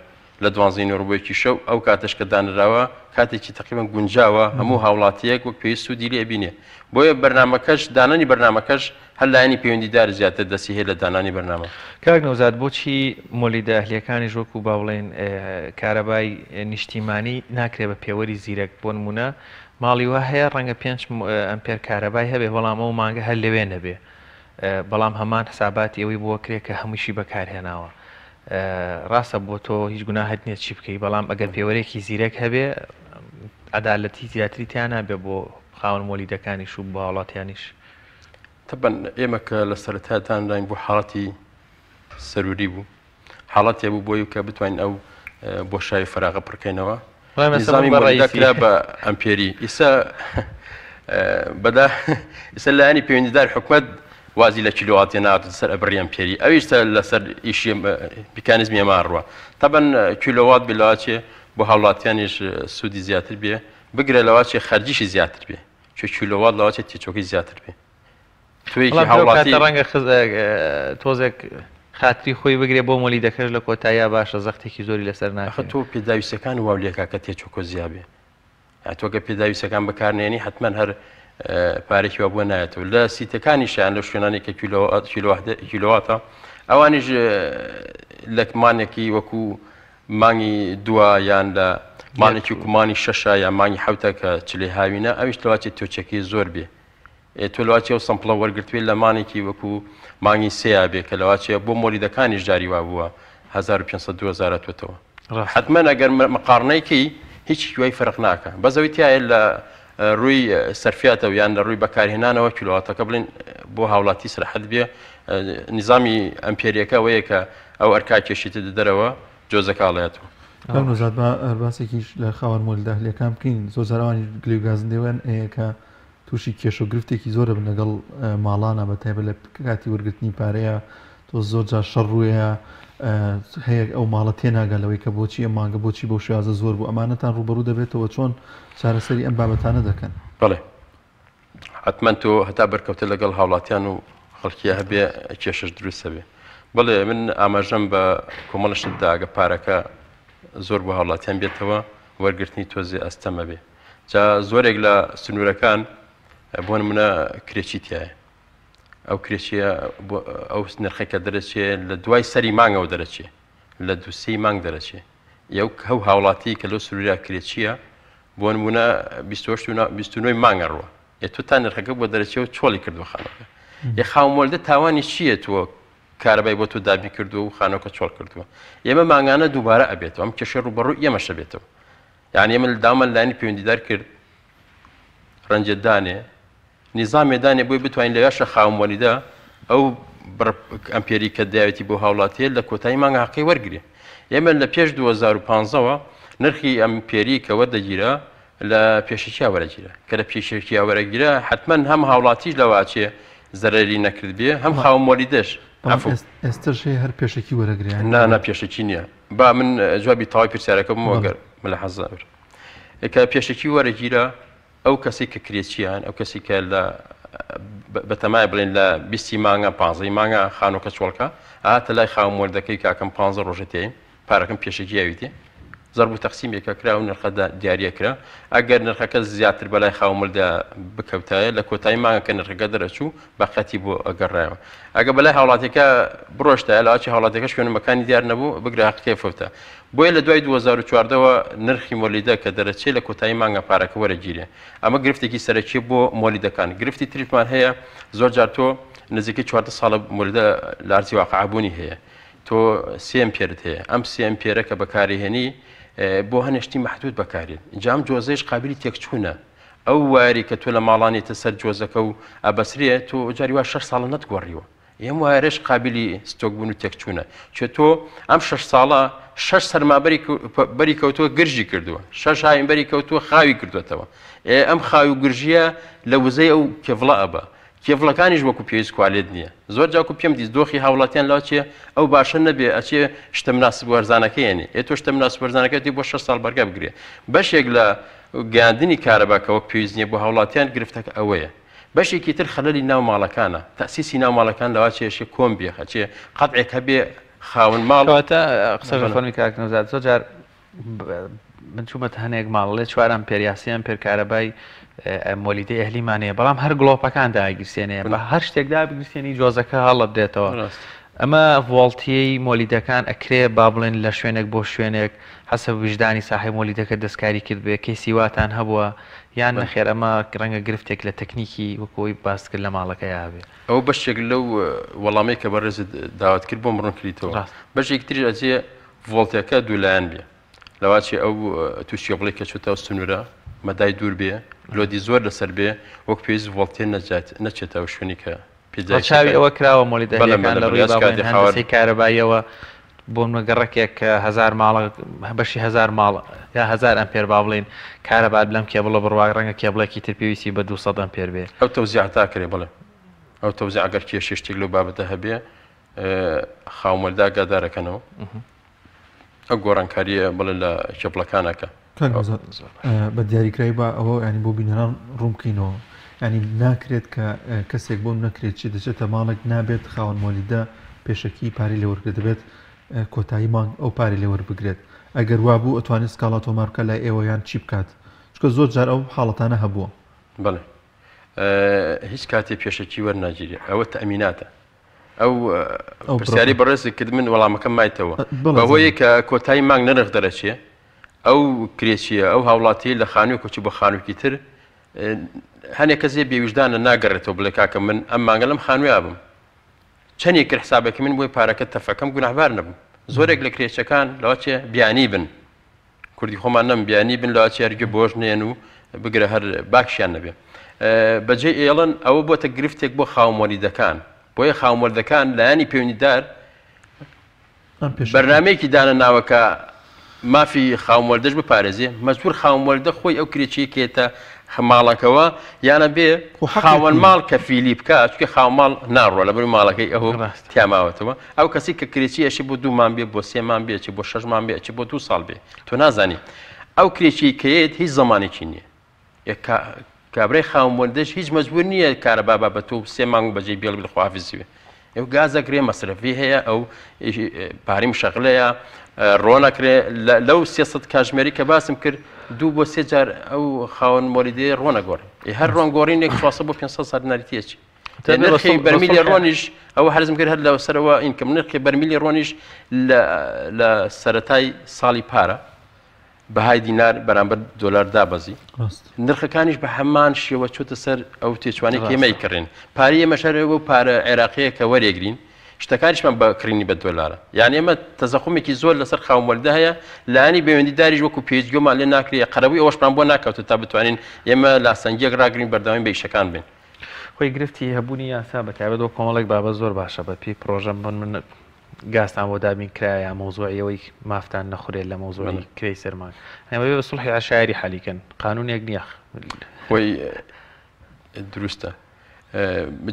لە 12 ڕۆژێکی شەو ئەو کاتەش کە دانراوە کاتێکی تقریبان گونجاوە هەموو هاوڵاتیەک وەک پێویست و دیری ئەبینێ بۆیە بەرنامەکەش دانانی بەرنامەکەش هەر لایەنی پەیوەندیدار زیاتر دەستی هەیە لە دانانی بەرنامە کاک نەوزاد بۆچی مۆلیدە ئەهلیەکانی ژۆک و با بڵێن کارەبای نیشتیمانی ناکرێت بە پێوەری زیرەک بۆ نمونە ماڵی وە هەیە ڕەنگە 5 ئەمپێر کارەبای هەبێ بەڵام ئەو مانگە هەر لەوێ نەبێ بەڵام هەمان حساباتی ئەوەی بۆ کرێت کە هەمووشی بەکارهێناوە ڕاستە بۆ تۆ هیچ گوناهت نییە چی بکەی بەڵام ئەگەر پێوەرێکی زیرەک هەبێ عەدالەتی زیاتری تیان نابێ بۆ خاوەن مۆلیدەکانیش و بۆ هاوڵاتیانیش طبعا ئێمە کە لە سەرەتایان بۆ حاڵەتی سەروری بوو حاڵەتێ بوو بۆی کە بتوانین ئەو بۆشایی فراغە پڕکەینەوە نظامی مۆلیدەکرا بە ئەمپێری ئیسا بەدا ئیسا لایەنی پەیوەندیدار حکومەت وازی لە کیلۆواتێ ناواتە سەر ئەبڕی ئەمپێری ئەویشتە لەسەر ئیشی میکانیزمی ئەماڕوە طبعا کیلۆوات بێ بۆ هاوڵاتیانیش سوودی زیاتر بێ بگرە لەواچێ خەرجیشی زیاتر بێ چۆ کیلۆوات لەواچێ تێچۆکی زیاتر بێ توێکی هاوڵاتی ڕەنگە تۆزێک خاتری خۆی بگرێ بۆ مۆلیدەکەش لە کۆتاییە باشە زەختێکی زۆری لەسەر ناخە تۆ پێداویستەکان واو لێکا کە تێچۆکۆ زیابێ تۆگە پێداویستەکان بەکارنێنی حتمما هەر پارێکی وا بۆ نایەتەوە لە سیتەکانیشیان لە شوێنانی کە کیلۆواتە ئەوانیش لە مانێکی وەکو مانگی دووە یان لە مانێکی وکومانی شەشە یان مانگی حوتە کە چلێ هاوینە ئەویش لەواچێت تۆچەکەی زۆر بێ تۆ لەواچێ و سەمپڵە وەرگرتوێت لە مانێکی وەکو مانگی سەیە بێ کە لەواچێ بۆ مۆلیدەکانیش جاری وا بووە 1500 توێتەوە حتمما ئەگەر مقارنەیەکی هیچ وای فەرق ناکە بەزەوی تایە لە ڕووی سەرفیاتەوە یان لە ڕووی بەکارهێنانەوە کیلۆواتەکە بڵین بۆ هاوڵاتی سرحەت بێ نظامی ئەمپێریەکە وەیە کە ئەو ئەرکا کێشیتە دەرەوە جۆزەکاڵێتەوە نوزات باسێکیش لە خاوەن مۆلیداهلەکان بکەین زۆر جارەوانی گلێ و گازندێوان کە تووشی کێش و گرفتێکی زۆرە بن لەگەڵ ماڵانە بە تایبەت لە کاتی وەرگرتنی پارەیە تۆ زۆر جار شەڕ ڕوویە هەیە ئەو ماڵە تێناگەلەوەی کە بۆچی ئەم مانگە بۆچی بۆ شێوازە زۆر بوو ئەمانەتان ڕوبەڕوو دەبێتەوە چۆن چارەسەری ئەم بابەتانە دەکەن بەڵێ حتمما تۆ هەتا بەرکەوتە لەگەڵ هاوڵاتیان و خەڵکیە هەبێ کێشش دروستە بێ بەڵێ من ئاماژەم بە کۆمەڵشتدا ئەگە پارەکە زۆر بۆ هاوڵاتیان بێتەوە وەرگرتنی تۆزێ ئەستەمە بێ جا زۆرێک لە سنوورەکان بۆ نمونە کرێکی تایە ئەو کرێچیە ئەو نرخێکە دەرەچێت لە دوای سەری مانگەوە دەرەچێت لە دووسەی مانگ دەرەچێت یەو هەو هاوڵاتی کە لەو سنووریا کرێچیە بۆ نمونە 29 مانگە ڕوە تۆ تا نرخەکە بۆ دەرەچێت و چۆڵی کردووە خانەکە یە خاومۆلدە تاوانی چییە تۆ کارەبای بۆ تۆ دابی کردووە و خانەکە چۆڵ کردووە ئێمە مانگانە دووبارە ئەبێتەوە ئەم کێشە ڕوبەڕوو ئێمەشە بێتەوە یعنی ئێمە لە دامان لایەنی پەیوەندیدار کرد ڕەنجەدانێ نظامێدانێ بۆی بتوانین لەوێشە خاومۆلیدا ئەو ئەمپێری کە داوێتی بۆ هاوڵاتیە لە کۆتایی مانگە حەقی وەرگێ ئێمە لە پێش 2015ەوە نرخی ئەمپێری کە وەردەگیرە لە پێشەکیا وەرەگیرە کە لە پێشەکیا وەرەگیرە حتمما هەم هاوڵاتیش لەواچێ زەرەری نەکرد بێ هەم خاومۆلیدەش ئێستش هەر پێشەکی وەرەگریان نا پێشەکی نییە با من جوابی تەواوی پرسیارەکەم وەگەر ملە حەزار کە پێشەکی وەرەگیرە ئەو کەسی کە کرێچیان ئەو کەسی کە لە بەتەمای بڵێن لە 20 مانگە 15 مانگە خانۆکە چۆڵکە هاتە لای خاومۆلدەکەی کاکەم 15 ڕۆژە تێ پارەکەم پێشەگیاویتێ زەرب و تەقسیمێکە کرا و نرخەدا دیارەکرا ئەگەر نرخەکە زیاتر بەلای خاومۆلدا بکەوتایە لە کۆتایی مانگە کە نرخەکە دەرەچوو بەقەتی بۆ ئەگەڕایەوە ئەگە بەلای هاوڵاتەکە بڕۆشتە لەواچی هاوڵاتەکە شوێنمەکانی دیار نەبوو بگرە حەقیقی فەوتە بۆیە لە دوای 2014ەوە نرخی مۆلیدە کە دەرەچێت لە کۆتایی مانگە پارەکە وەرەگیرێ ئەمە گرفتێکی سەرەکی بۆ مۆلیدەکان گرفتی تریپمان هەیە زۆر جار تۆ نزیکەی 4 ساڵە مۆلیدە لە ئەرزی واقعبوونی هەیە تۆ 3 ئەمپێرت هەیە ئەم 3 ئەمپێرە کە بەکارهێنی بۆ هەنێشتی مەحدود بەکارێن جام جۆزەیش قابلی تێکچوونە ئەو واری کە تۆ لە ماڵانێتە سەر جۆزەکە و ئەبەسرێ تۆ جاری وا 6 ساڵە نەتگۆڕیوە ئێم وایرش قابلی ستۆک بوون و تێکچوونە چێ تۆ ئەم 6 ساڵە 6 سەرمابەری بەری کەوتووە گرژی کردووە 6 هاوینبەری کەوتووە خاوی کردوێتەوە ئەم خاوی و گرژیە لە وزەی ئەو کێڤڵە ئەبە کێڤڵەکانیش وەکو پێویست کوالێت نییە زۆر جاکو پێم دیست دۆخی هاوڵاتیان لاو چێ ئەو باشە نەبێ ئەچێ شتە مناسب وەرزانەکەیێنێ تۆ شتە مناسب وەرزانەکەتی بۆ 6 ساڵ بەرگە بگرێ بەشێک لە گەاندنی کارەباکەوە پێویست نییە بۆ هاوڵاتیان گرفتەکە ئەوەیە بەشێکی تر خەلەلی ناو ماڵەکانە تەسیسی ناو ماڵەکان لەوا چێشی کۆم بێ خەچێ قەتعێک هەبێ خاون ماڵەوەتە قسە فەرمی کاکنەوزاد زۆر جار من چوومەتە هەنێک ماڵڵێ 4 ئەمپێریاسیان پێرکارەبای مۆلیدەی ئەهلیمانەیە بەڵام هەر گڵۆپەکان داگیرسێنەیە بە هەر شتێکدا بگرسێنی جۆزەکە هەڵە بدێتەوە ئەمە ڤۆڵتیەی مۆلیدەکان ئەکرێ با بڵێن لە شوێنێک بۆ شوێنێک حەسە وجدانی ساحی مۆلیدەکە دەستکاری کرد بێ کەسی واتان هەبووە یان نەخێر ئەمە ڕەنگە گرفتێک لە تەکنیکی وەکۆی باس کرد لە ماڵەکە یاوێ ئەو بەشێک لەو وەڵامی کە بەڕێز داوات کرد بۆ مڕۆن کریتەوە بەشێک تری ئەجێ ڤۆڵتەکە دوولایەن بێ لەواچی ئەو تووشی بڵێ کە چوتە سنوورە مەدای دوور بێ لۆدی زۆر لەسەر بێ وەک پێویست ڤۆڵتێ نەچێتەوە شوێنی کە چاوی ئەوە کراوە مۆلیدەکان لە ڕووی هەندسی کارەباییەوە بۆ مەگەڕێکێک کە 1000 ماڵ بەشی 1000 ماڵ یا 1000 ئەمپێر با بڵێن کارەبات بلەم کێبڵە بڕوا ڕەنگە کێبڵێکی تر پێویستی بە 200 ئەمپێر بێ ئەو تەوزیع تا کرێ بڵێ ئەو تەوزیع ئەگەر کێشە شتێک لەو بابەتە هەبێ خاومەلدا گادارەکەنەوە ئەو گۆڕانکاریە بڵێ لە کێبڵەکانەکە بە دیاریکرای بە ئەوە ینی بۆ بینەران ڕوومکەینەوە ینی ناکرێت کە کەسێک بۆم نەکرێت چی دەچێتە ماڵێک نابێت خاوەن مۆلیدە پێشەکی پارەی لێوەرگرێت دەبێت کۆتایی مانگ ئەو پارەی لێوەربگرێت ئەگەر وا بوو ئەتوانێت سکاڵا تۆمارکە لای ئێوەیان چی بکات چکە زۆر جار ئەو حاڵەتانە هەبووە بڵێ هیچ کاتێ پێشەکی وەرناگیری ئەوە تەمیناتە ئەو پرسیاری بەڕێزی کرد من وەڵامەکەم مایتەوە بەهۆیە کە کۆتایی مانگ نرخ دەرەچێ ئەو کرێچیە ئەو هاوڵاتی لە خانووی کۆچی بۆ خانووکی تر هەنێک کەسێ بێویژدانە ناگەڕێتەوە بڵێ کاکە من ئەم مانگە لەم خانوویا بم چەندێک کرد حسابێکی من بۆی پارەکە تەفەکەم گوناهبار نەبووم زۆرێک لە کرێچەکان لەوە چێ بیانی بن کوردی خۆمان نەم بیانی بن لەوە چێرگە بۆژ نێن و بگرە هەر باکشیان نەبێ بەجێ ئێڵن ئەوە بۆتە گرفتێک بۆ خاومۆلیدەکان بۆیە خاومۆردەکان لایانی پەیوەندیدار بەرنامەیەکی دانە ناوەکە مافی خاومۆردەش بپارێزێ مەجبور خاومۆردە خۆی ئەو کرێچیەکێتە ماڵەکەەوە یانە بێ خاوەن ماڵ کە فیلی بکات چکە خاوماڵ ناڕۆ لە بەروی ماڵەکەی ئەوە تیاماوەتەوە ئەو کەسی کە کرێچیەشی بۆ 2 مان بێ بۆ 3 مان بێ چی بۆ 6 مان بێ چی بۆ 2 ساڵ بێ تۆ نازانی ئەو کرێکی کەیت هیچ زمانێکی نییە کابرای خاومۆردەش هیچ مەجبور نییە کارەبا بە تۆ 3 مانگ بەجێ بێڵ بخوافزیوێ ئەو گازەکرێ مەسرەفی هەیە ئەو پاریم شەغلەیە ڕۆنەکرێ لەو 300 کاژمێری کە باسم کرد 2 بۆ 3 جار ئەو خاوەن مۆلیدەیە ڕۆنەگۆڕی هەر ڕۆنگۆڕینێک 400 بۆ 500 سەر ناریتیەکی نرخی بەرمیلی ڕۆنیش ئەوە حرزم کرد هەر لەو سەرەوە ئینکەم نرخی بەرمیلی ڕۆنیش لە سەرەتای ساڵی پارە بەهای دینار بەرامبەر دۆلار دابەزی نرخەکانیش بە هەمان شێوە چۆتە سەر ئەو تێچوانی ئێمەی کڕین پاری ئێمەشارەوە پارە عێراقیە کە وەرێگرین شتەکانیشمان بەکڕینی بە دۆلارە یعنی ئێمە تەزەخمێکی زۆر لەسەر خاومۆلدە هەیە لایانی پەیوەندیداریش وەکو پێچگۆمان لێ ناکرێ قەرەبووی ئەوەشمان بۆ ناکەوتە تا بتوانین ئێمە لاسەنگیەک ڕاگرین بەردەوام بە ئیشەکان بین خۆی گرفتی هەبوونی یاسا بەتابێت بۆ کۆمەڵێک بابە زۆر باشە بە پێی پرۆژەم بن من گاستان بۆ دابین کرایە مۆزوعیەوەی مافتان نەخورێت لە مۆزوعی کرێی سەرمان ئەمە بە سڵحی عشایری حالیکەن قانونێک نییە خۆی دروستە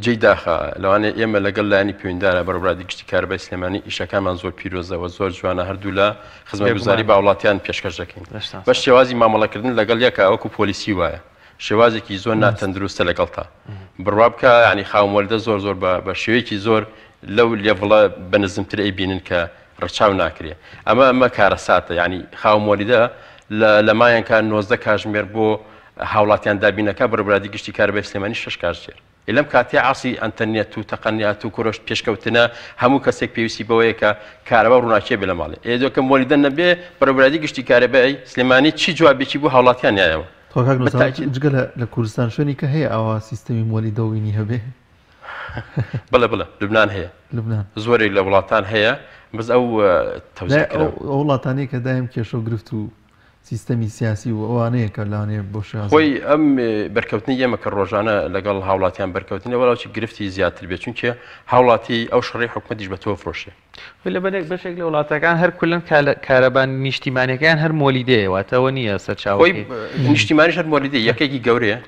جێی داخە لەوانێ ئێمە لەگەڵ لایانی پەیوەندیدارە بەڕێوەبردی گشتی کارەبای سلێمانی ئیشەکانمان زۆر پیرۆزەوە زۆر جوانە هەردوو لە خزمەتگوزاری بە وڵاتیان پێشکەش دەکەین بە شێوازی مامەڵەکردن لەگەڵ یەکە وەکو پۆلیسی وایە شێوازێکی زۆر ناتەندروستە لەگەڵ تا بڕوا بکە ینی خاومۆلدە زۆر بە شێوەیەکی زۆر لەو لێڤڵە بەنزمتر ئەیبینن کە ڕەچاو ناکرێ ئەمە کارەساتە ینی خاومۆلیدە لە مایەنکان 90 کاژمێر بۆ هاوڵاتیان دابینەکە بەڕێوەبردی گشتی کارەبای سلێمانی 6 کاژمێر لەم کاتی عاسی ئەنتەرنێت و تەقەنیات و کوڕۆشت پێشکەوتنە هەموو کەسێک پێویستی بەوەیە کە کارەبا ڕووناکیە بێ لە ماڵێ ئێدۆکە مۆلیدە نەبێ بەڕێوەبردی گشتی کارەبای سلێمانی چی جوابێکی بوو هاوڵاتیان یایەوە جگە لە کوردستان شوێنی کە هەیە ئەوە سیستەمی مۆلیدەوینی هەبێ بڵێ لوبنان هەیە زۆرێک لە وڵاتان هەیە بەس ئەو وڵاتانی کە دایم کێشە و گرفت و سیستەمی سیاسی و ئەوانەیە کە لاانەیە بۆ خۆی ئەم بەرکەوتنی ئێمە کە ڕۆژانە لەگەڵ هاوڵاتیان بەرکەوتنی وەڵاوی گرفتی زیاتر بێت چونکە هاوڵاتی ئەو شڕی حکومەتیش بە تۆ فرۆشێ لە بەنێک بەشێک لە وڵاتەکان هەر کولن کارەبان نیشتیمانیەکان هەر مۆلیدەیەواتەوە نییە سەرچاوی نیشتیمانیش هەر مۆلیدە یەکێکی گەورەیە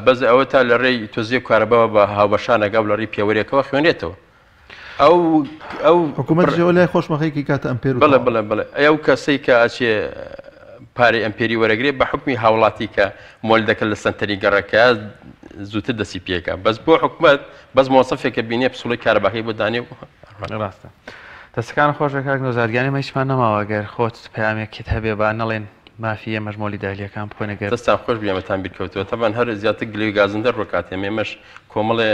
بەز ئەوە تا لە ڕێی تۆزیە کارەبەوە بە هاوبەشانەگەڵ لە ڕێی پێوەریەکەوە خوێنێتەوە ئەو حکوومەت لای خۆشمەخەیەکی کاتە ئەمپێر بڵێ ئەو کەسەی کە ئاچێ پارەی ئەمپێری وەرەگرێت بە حکمی هاوڵاتی کە مۆلدەکە لە سنتەری گەڕەکە زووتر دەسی پێکە بەس بۆ حکومەت بەس مۆسەفێکە بینێ پسوڵی کارەباکەی بۆ دانێ ڕاستە دەستەکان خۆشە کاک نۆزارگیانی مەیشمان نەماوەگەر خۆت پامێکت هەبێ با نەڵێن مافی ئێمەش مۆلیدالیەکان بخۆنەگەر دەستان خۆش بیێمەتان بیرکەوتەوە تەبان هەر زیاتر گلوی گازندە ڕۆکات ئێمەش کۆمەڵێ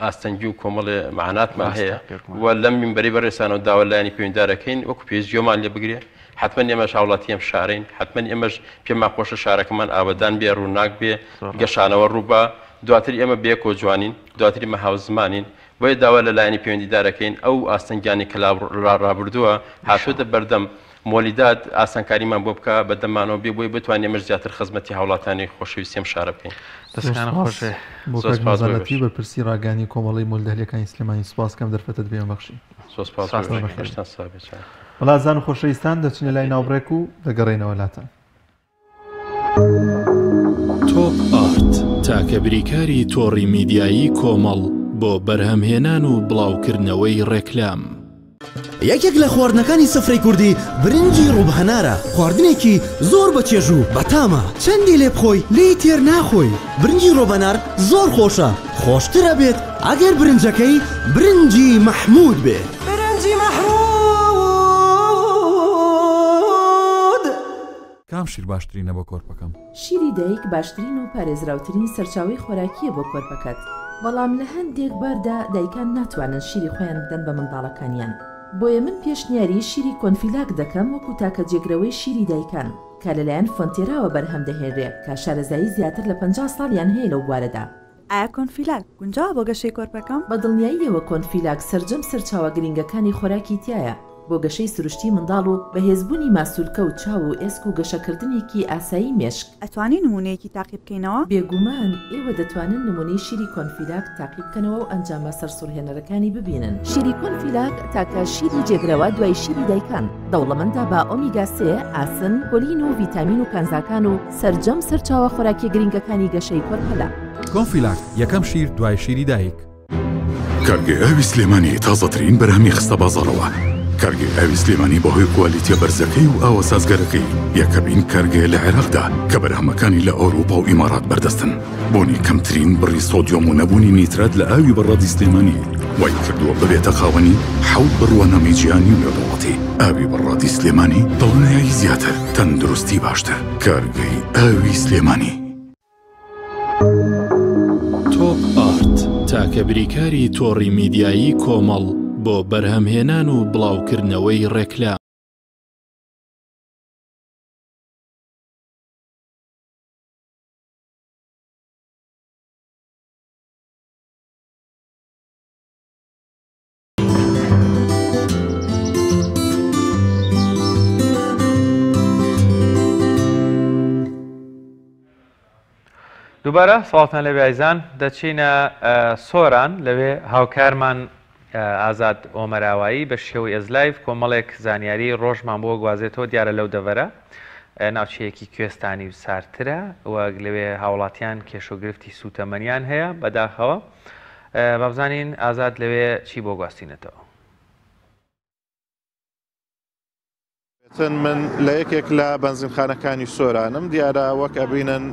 ئاستەنگی و کۆمەڵێ معناتمان هەیە و لەم منبەری بەڕێسانەوە داوا لایانی پەیوەندیدارەکەین وەکو پێویستیۆمان لێ بگرێ حتمما ئێمەش هاوڵاتی ئەم شارین حتمما ئێمەش پێمان خۆشە شارەکەمان ئاوەدان بێ ڕووناک بێ گەشانەوە ڕووبە دواتر ئێمە بێکۆ جوانین دواتری مە هاوزمانین بۆیە داوا لە لایانی پەیوەندیدارەکەین ئەو ئاستەنگیانی کە ڕابردووە هاتوۆتە بەردەم مۆلیداد ئاسانکاریمان بۆ بکە بەدەمانەوە بێ بۆی بتوانێت ئێمەش زیاتر خزمەتی هاوڵاتانی خۆشەویستیم شارە بکەین. دەستکانە خۆشێ بۆ کاکمەزانەتی بەرپرسی ڕاگەانی کۆمەڵی مولدەهلەکانی سلێمانی سوپاس کەم دەرفەتت بێ بەخشی. وڵاتزان و خۆشەویستان دەچینە لای ناوبڕێک و دەگەڕێنەوە لاتان. تۆپ ئارت تاکە بریکاری تۆڕی میدیایی کۆمەڵ بۆ بەرهەمهێنان و بڵاوکردنەوەی ڕێکلام. یەکێک لە خواردنەکانی سفرەی کوردی برنجی ڕووبهەنارە، خواردنێکی زۆر بەچێژ و بەتامە، چەندی لێ بخۆی لێی تێر ناخۆی. برنجی ڕۆبەنار زۆر خۆشە، خۆشترە بێت ئەگەر برنجەکەی برنجی مەحموود بێت. برنجی مەحموود. کام شیر باشترینە بۆ کۆرپەکەم؟ شیری دایک باشترین و پارێزراوترین سەرچاوی خۆراکیە بۆ کۆرپەکەت. بەڵام لە هەندێک باردا دایکان ناتوانن شیری خۆیان بدەن بە منداڵەکانیان. بۆیە من پێشنیاری شیری کۆنفیلاک دەکەم وەکو تاکە جێگرەوەی شیری دایکان کە لەلایەن فۆنتێراوە بەرهەم دەهێنرێ کە شارەزایی زیاتر لە 50 ساڵیان هەیە لەو بوارەدا. ئایا کۆنفیلاک گونجاوە بۆ گەشەی کۆرپەکەم؟ بە دڵنیاییەوە کۆنفیلاک سەرجەم سەرچاوە گرنگەکانی خۆراکی تایە بۆ گەشەی سروشتی منداڵ و بەهێزبوونی ماسوولکە و چاو و ئێسک و گەشەکردنێکی ئاسایی مێشک. ئەتوانی نمونەیەکی تاقی بکەینەوە؟ بێگومان ئێوە دەتوانن نمونەی شیری کۆنفیلاک تاقی بکەنەوە و ئەنجامە سەرسوڕهێنەرەکانی ببینن. شیری کۆنفیلاک تاکە شیری جێگرەوە دوای شیری دایکان دەوڵەمەندە بە ئۆمیگا 3، ئاسن، کۆلین و ڤیتامین و کانزاکان و سەرجەم سەرچاوە خۆراکی گرنگەکانی گەشەی کۆرپەلا. کۆنفیلاک یەکەم شیر دوای شیری دایک. کارگێ ئاوی سلێمانی تازەترین بەرهەمی خستە بازاڕەوە. کارگێ ئاوی سلێمانی بەهۆی کوالیتیە بەرزەکەی و ئاوە سازگەرەکەی یەکەمین کارگێ لە عێراقدا کە بەرهەمەکانی لە ئەوروپا و ئیمارات بەردەستن. بۆنی کەمترین بڕی سۆدیۆم و نەبوونی نیترات لە ئاوی بەڕادی سلێمانی وای کردووە ببێتە خاوەنی 7 بڕوانەمی گیانی و نێودەوڵەتی. ئاوی بەڕادی سلێمانی دڵنیایی زیاتر، تەندروستی باشتر. کارگەی ئاوی سلێمانی. تۆپ ئارت تاکە بریکاری تۆڕی میدیایی کۆمەڵ بۆ بەرهەمهێنان و بڵاوکردنەوەی ڕێکلام. دووبارە ساڵتان لەبێ ئایزان دەچینە سۆران لەوێ هاوکارمان ئازاد ئۆمەراوایی بە شێوەی ئەزلایف کۆمەڵێک زانیاری ڕۆژمان بۆ گوازێتەوە دیارە لەو دەڤەرە ناوچەیەکی کوێستانی و سارترە وەک لەوێ هاوڵاتیان کێشۆگرفتی سوتەمەنیان هەیە بەداخەوە بابزانین ئازاد لەوێ چی بۆ گواستینێتەوە. من لە یەکێک لە بەنزینخانەکانی سۆرانم دیارە وەک ئەبینن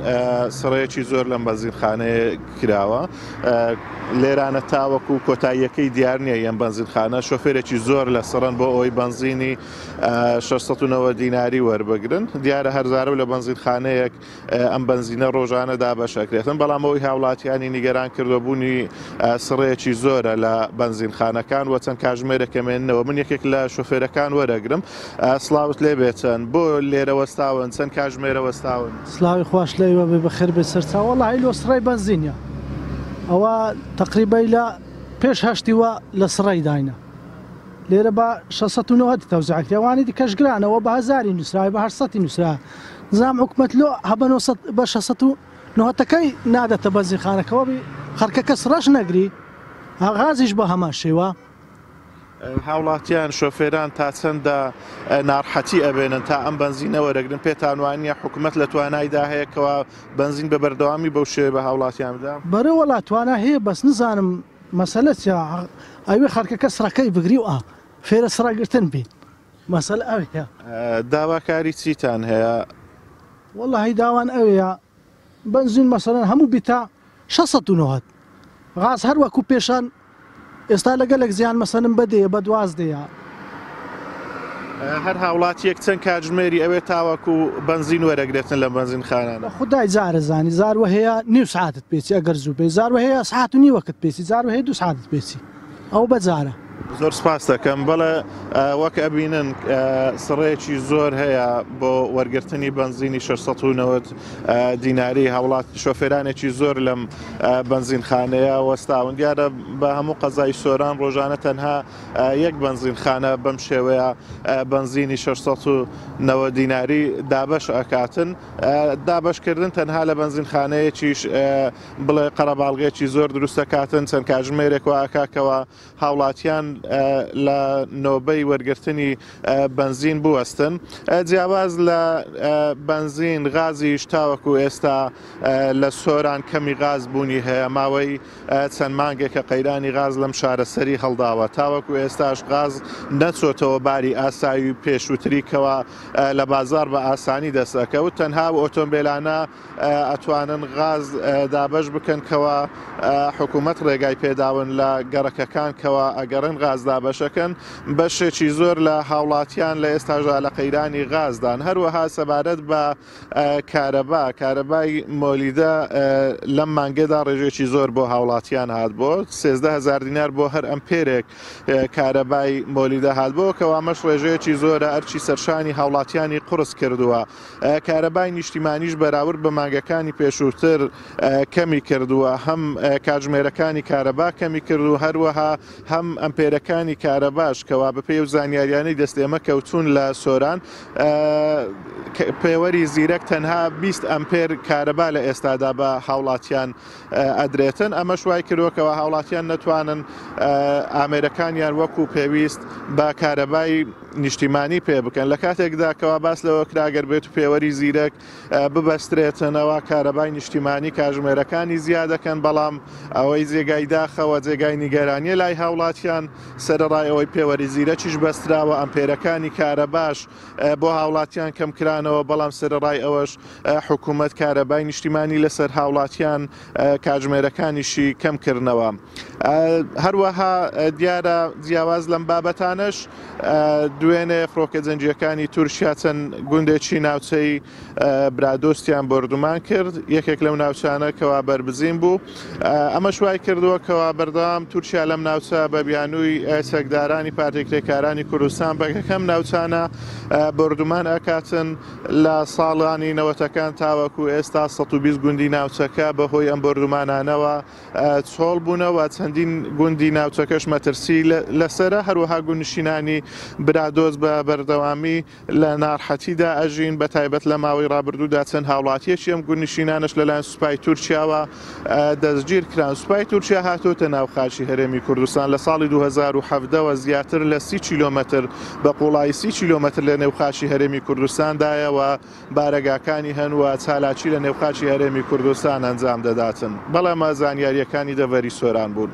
سڕەیەکی زۆر لەم بەنزینخانەیە کراوە لێرانە تاوەکو کۆتاییەکەی دیار نییە ئەم بەنزینخانە شۆفێرێکی زۆر لە سڕەن بۆ ئەوی بەنزینی 690 دیناری وەربگرن دیارە هەرزارە لە بەنزینخانەیەک ئەم بەنزینە ڕۆژانە دابەشەکرێتن بەڵام ئەوی هاوڵاتیانی نیگەران کردوبوونی سڕەیەکی زۆرە لە بەنزینخانەکان وە چەند کاژمێرەکەمێنەوە من یەکێک لە شۆفێرەکان وەرەگرم سڵاوت لێ بێتن بۆ لێرە وەستاون چەند کاژمێرە وەستاون سلاوی خوش لێوە بێ بەخێر بێ سەرچاوە وەڵی لۆ سڕای بەنزینە ئەوە تقریبای لە پێش هەشتیوە لە سڕای داینە لێرە بە 690 تەوزیعکرێوانی دیکەش گرانەوە بە هەزاری نووسراوی بە 800 نووسرا نظام حکومەت لۆ هەبە بە 690ەکەی نادەتە بەنزینخانەکەەوە خەرکەکە سڕەش نەگری ئاغازیش بە هەمان شێوە هاوڵاتیان شۆفێران تا چەندە ناڕحەتی ئەبێنن تا ئەم بەنزینە وەرەگرن پێتان وانە حکوومەت لە توانایدا هەیەکەوە بەنزین بە بەردەوامی بەو شێوە بە هاوڵاتیان بدا بەرە وڵا توانە هەیە بەس نزانم مەسەلە ئەوێ خەرکەکە سڕەکەی بگری و فێرە سڕاگرتن بێت مەسەل ئەوەیە داواکاری چیتان هەیە وەڵی داوان ئەوەیە بەنزین مەسەلەن هەموو بیتا 690 غاز هەر وەکو پێشان ئێستا لەگەلێک زیان مەسەنم بەدەیە بە 12 هەر هاوڵاتیەک چەند کاتژمێری ئەوێ تاوەکو بەنزین وەرەگرێتن لە بەنزینخانانە خدای جارەزانی زاروە هەیە نیو سعاتت پێچی ئەگەر زوو پێ زاروە هەیە ساعت و نیوەکت پێچی زارو هەیە 2 ساعتت پێچی ئەو بەجارە زۆر سپاس دەکەم بەڵێ وەک ئەبینن سڕێکی زۆر هەیە بۆ وەرگرتنی بنزینی 690 دیناری هەوڵات شۆفێرانێکی زۆر لەم بنزینخانەیە وەستاون دیارە بە هەموو قەزای سۆران ڕۆژانە تەنها یەک بنزینخانە بەم شێوەیە بنزینی 690 دیناری دابەش ئەکاتن دابەشکردن تەنها لە بنزینخانەیەکیش بڵێ قەرەباڵغێکی زۆر دروستەکاتن چەند کاتژمێرێک ئاکاکەوە هاوڵاتیان لە نۆبەی وەرگرتنی بنزین بوەستن جیاواز لە بنزین غازیش تاوەکو ئێستا لە سۆران کەمی غاز بوونی هەیە ماوەی چەند مانگێکە قەیرانی غاز لەم شارەسەری هەڵداوە تاوەکو ئێستاش غاز نەچۆتەوە باری ئاسایی پێشووتریکەوە لە بازار بە ئاسانی دەستەکەوت تەنها ئۆتۆمبیلانە ئەتوانن غاز دابەش بکەن کەوە حکوومەت ڕێگای پێداون لە گەڕەکەکان کەوە ئەگەڕن غاز دابەشەکەن بەشێکی زۆر لە هاوڵاتیان لە ئێستاژا لە قەیرانی غازدان هەروەها سەبارەت بە کارەبای مۆلیدە لەم مانگێدا ڕێژێکی زۆر بۆ هاوڵاتیان هات بۆ 13,000 دینار بۆ هەر ئەمپێرێک کارەبای مۆلیدە هات بۆ کەوا ئەمەش ڕێژەیەکی زۆرە ئەرچی سەرشانی هاوڵاتیانی قورس کردووە کارەبای نیشتیمانیش بەراورد بە مانگەکانی پێشووتر کەمی کردووە هەم کاتژمێرەکانی کارەبا کەمی کردو هەروەها هەم ئەمپێرەکانی کارەباش کەوا بەپێی و زانیاریانەی دەستێمە کەوتون لە سۆران پێوەری زیرەک تەنها 20 ئەمپێر کارەبا لە ئێستادا بە هاوڵاتیان ئەدرێتن ئەمە شوای کردووەکەوە هاوڵاتیان نەتوانن ئامێرەکانیان وەکو پێویست بە کارەبای نیشتیمانی پێ بکەن لە کاتێکدا کەوا باس لەوە کراگەر بێت و پێوەری زیرەک ببەسترێتنەوە کارەبای نیشتیمانی کاتژمێرەکانی زیادەکەن بەڵام ئەوەی جێگای داخەوە جێگای نیگەرانیە لای هاوڵاتیان سەرڕای ئەوەی پێوەری زیرەکیش بەستراوە ئەمپێرەکانی کارەباش بۆ هاوڵاتیان کەمکرانەوە بەڵام سەرڕای ئەوەش حکوومەت کارەبای نیشتیمانی لەسەر هاوڵاتیان کاتژمێرەکانیشی کەمکردنەوە هەروەها دیارە جیاواز لەم بابەتانش دوێنێ فڕۆکە جەنجیەکانی تورکیا چەند گوندێکی ناوچەی برادۆستیان بردومان کرد یەکێک لەو ناوچانەکەوا بەربزین بوو ئەمە شوای کردووە کەوا بەردەوام تورکیا لەم ناوچە بە بیانووی چەکدارانی پارتێکرێکارانی کوردستان بەکەکەم ناوچانە بردومان ئەکاتن لە ساڵانی نەوەتەکان تاوەکو ئێستا 120 گوندی ناوچەکە بەهۆی ئەم بردومانانەوە چۆڵ بوونەوە چەندین گوندی ناوچەکەش مەترسی لەسرە هەروەها گوندنشینانی برادۆز بە بەردەوامی لە ناڕحەتیدا ئەژین بە تایبەت لە ماوەی ڕابردوودا چەند هاوڵاتیەکی ئەم گوندنشینانش لەلایەن سوپای تورکیاوە دەستگیر کران سوپای تورکیا هاتۆتە ناو خاچی هەرێمی کوردستان لە ساڵی 2017ەوە زیاتر لە 30 کیلۆمەتر بە قوڵایی 30 کیلۆمەتر لە نێوخاچی هەرێمی کوردستاندایەوە بارەگاکانی هەنووە چالاکی لە نێوخاچی هەرێمی کوردستان ئەنجام دەداتن بەڵام زانیاریەکانی دەڤەری سۆران بوون.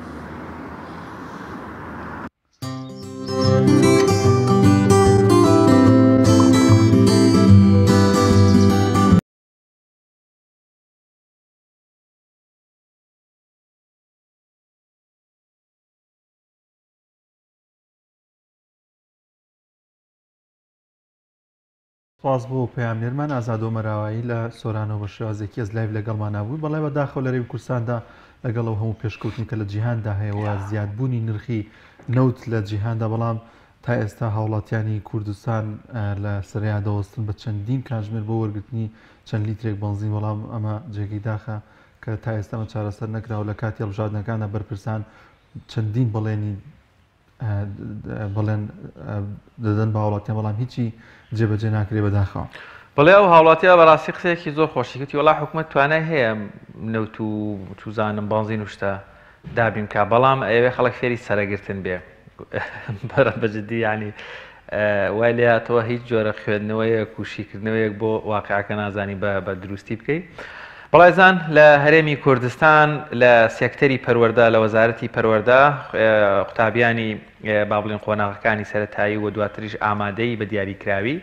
سپاس بۆ پەیامنێرمان ئازادۆ مەراوایی لە سۆرانەوە بە شێوازێکی ئەز لایڤ لەگەڵمان نبووی بەڵێ بەداخەوە لە ڕێوی کوردستاندا لەگەڵ ئەو هەموو پێشکەوتنی کە لە جیهاندا هەیەەوە زیادبوونی نرخی نەوت لە جیهاندا بەڵام تا ئێستا هاوڵاتیانی کوردستان لە سەریا دەوەستن بە چەندین کاتژمێر بۆ وەرگرتنی چەند لیترێک بنزین بەڵام ئەمە جێگەی داخە کە تا ئێستامە چارەسەر نەکراوە لە کاتی هەڵبژاردنەکاندا بەرپرسان چەندین بەڵێنی بڵێن دەدەن بە هاوڵاتیان بەڵام هیچی جێبەجێ ناکرێ بەداخەوە بڵێ ئەو هاوڵاتیە بەڕاستی قسەیەکی زۆر خۆشیکردی وڵا حکوومەت توانای هەیە نەوت و توزانم بنزین و شتە دابین کا بەڵام ئەوێ خەڵک فێری سەرەگرتن بێ بەرە بەجددی ینی وای لێتەوە هیچ جۆرە خوێندنەوەیەک و شیکردنەوەیەک بۆ واقعەکە نازانی بە دروستی بکەیت. بەڵایزان لە هەرێمی کوردستان لە سێکتەری پەروەردە لە وەزارەتی پەروەردە قوتابیانی با بڵێن قۆناغەکانی سەرەتایی و دواتریش ئامادەی بە دیاریکراوی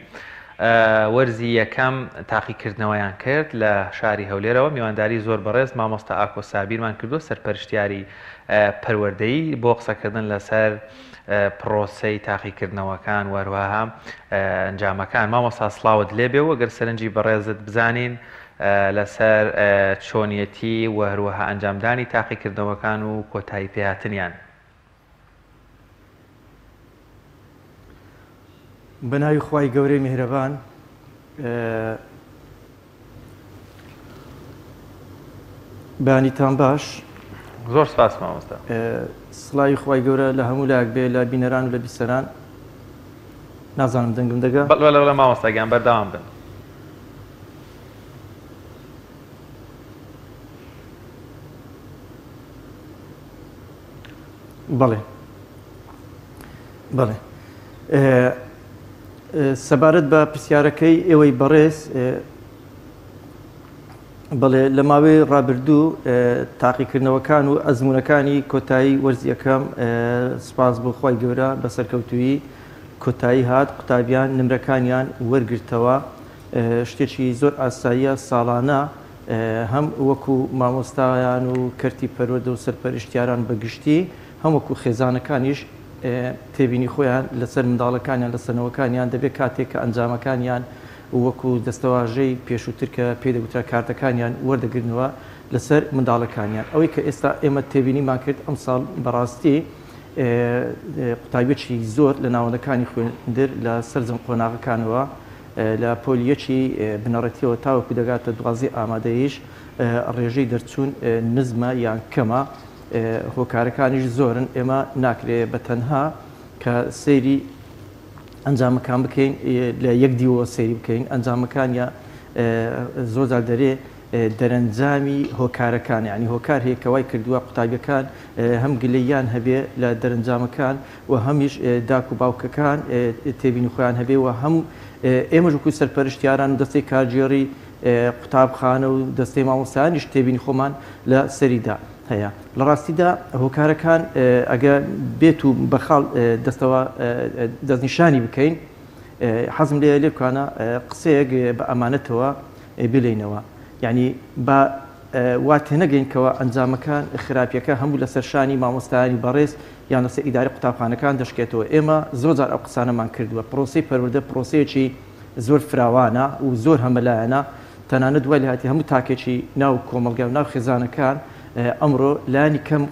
وەرزی یەکەم تاقیکردنەوەیان کرد لە شاری هەولێرەوە میوانداری زۆر بەڕێز مامۆستا ئاکۆ سابیرمان کردو سەرپەرشتیاری پەروەردەیی بۆ قسەکردن لەسەر پرۆسەی تاقیکردنەوەکان وەروەها ئەنجامەکان. مامۆستا سڵاوت لێبێ و ئەگەر سەرنجی بەڕێزت بزانین لەسەر چۆنیەتی و هەروەها ئەنجامدانی تاقیکردنەوەکان و کۆتایی پێهاتنیان. بەناوی خوای گەورەی میهرەبان بەیانیتان باش زۆر سپاس مامۆستا سڵاوی خوای گەورە لە هەموو لایەک بێ لە بینەران و لە بیسەران نازانم دەنگم دەگا بەڵێ مامۆستاگیان بەردەوام بن بەڵێ بەڵێ سەبارەت بە پرسیارەکەی ئێوەی بەڕێز بەڵێ لە ماوەی ڕابردوو تاقیکردنەوەکان و ئەزمونونەکانی کۆتایی وەرزیەکەم سپاس بۆ خی گەورە بە سەرکەوتویی کۆتایی هات قوتابیان نمرەکانیان وەرگرتەوە شتێکی زۆر ئاساییە ساڵانە هەم وەکو مامۆستایان و کەرتی پەروەردە و سەرپەرشتیاران بەگشتی هەم وەکو خێزانەکانیش تێبینی خۆیان لەسەر منداڵەکانیان لە سەرنەوەکانیان دەبێت کاتێک کە ئەنجامەکانیان وەکو دەستەواژەی پێشووتر کە پێدەگوترا کارتەکانیان وەردەگرنەوە لەسەر منداڵەکانیان ئەوەی کە ئێستا ئێمە تێبینیمان کرد ئەم ساڵ بەڕاستی قوتابیەکی زۆر لە ناوەندەکانی خوێندر لە سەرجەم قۆناغەکانەوە لە پۆلیەکی بنەڕەتیەوە تاوەکو دەگاتە دوازی ئامادەیش ڕێژەی دەرچوون نزمە یان کەمە هۆکارەکانیش زۆرن ئێمە ناکرێ بە تەنها کە سەیری ئەنجامەکان بکەین لە یەک دیوەوە سەیری بکەین ئەنجامەکانە زۆرجار دەرێ دەرەنجامی هۆکارەکان ینی هۆکار هەیەکەوای کردووە قوتابیەکان هەم گلەیان هەبێ لە دەرەنجامەکان و هەمیش داک و باوکەکان تێبینی خۆیان هەبێ و هەم ئێمەش وەکوی سەرپەرشتیاران و دەستەی کارژێڕی قوتابخانە و دەستەی مامۆستایانیش تێبینی خۆمان لە سەریدا هەیە لە ڕاستیدا هۆکارەکان ئەگە بێت و بەخاڵ دەستەوە دەستنیشانی بکەین حەزم لێ لێکانە قسەیەک بە ئەمانەتەوە بلینەوە یعنی بە وا تێنەگەینکەوە ئەنجامەکان خراپیەکە هەموو لە سەرشانی مامۆستایانی بەڕێز یان لەسەر ئیداری قوتابخانەکان دەشکێتەوە ئێمە زۆرجار ئەو قسانەمان کردووە پرۆسی پەروەردە پرۆسەیەکی زۆر فراوانە و زۆر هەمەلایەنە تەنانەت دوای لە هاتی هەموو تاکێکی ناو کۆمەلگا و ناو خێزانەکان ئەمڕۆ لانی کەم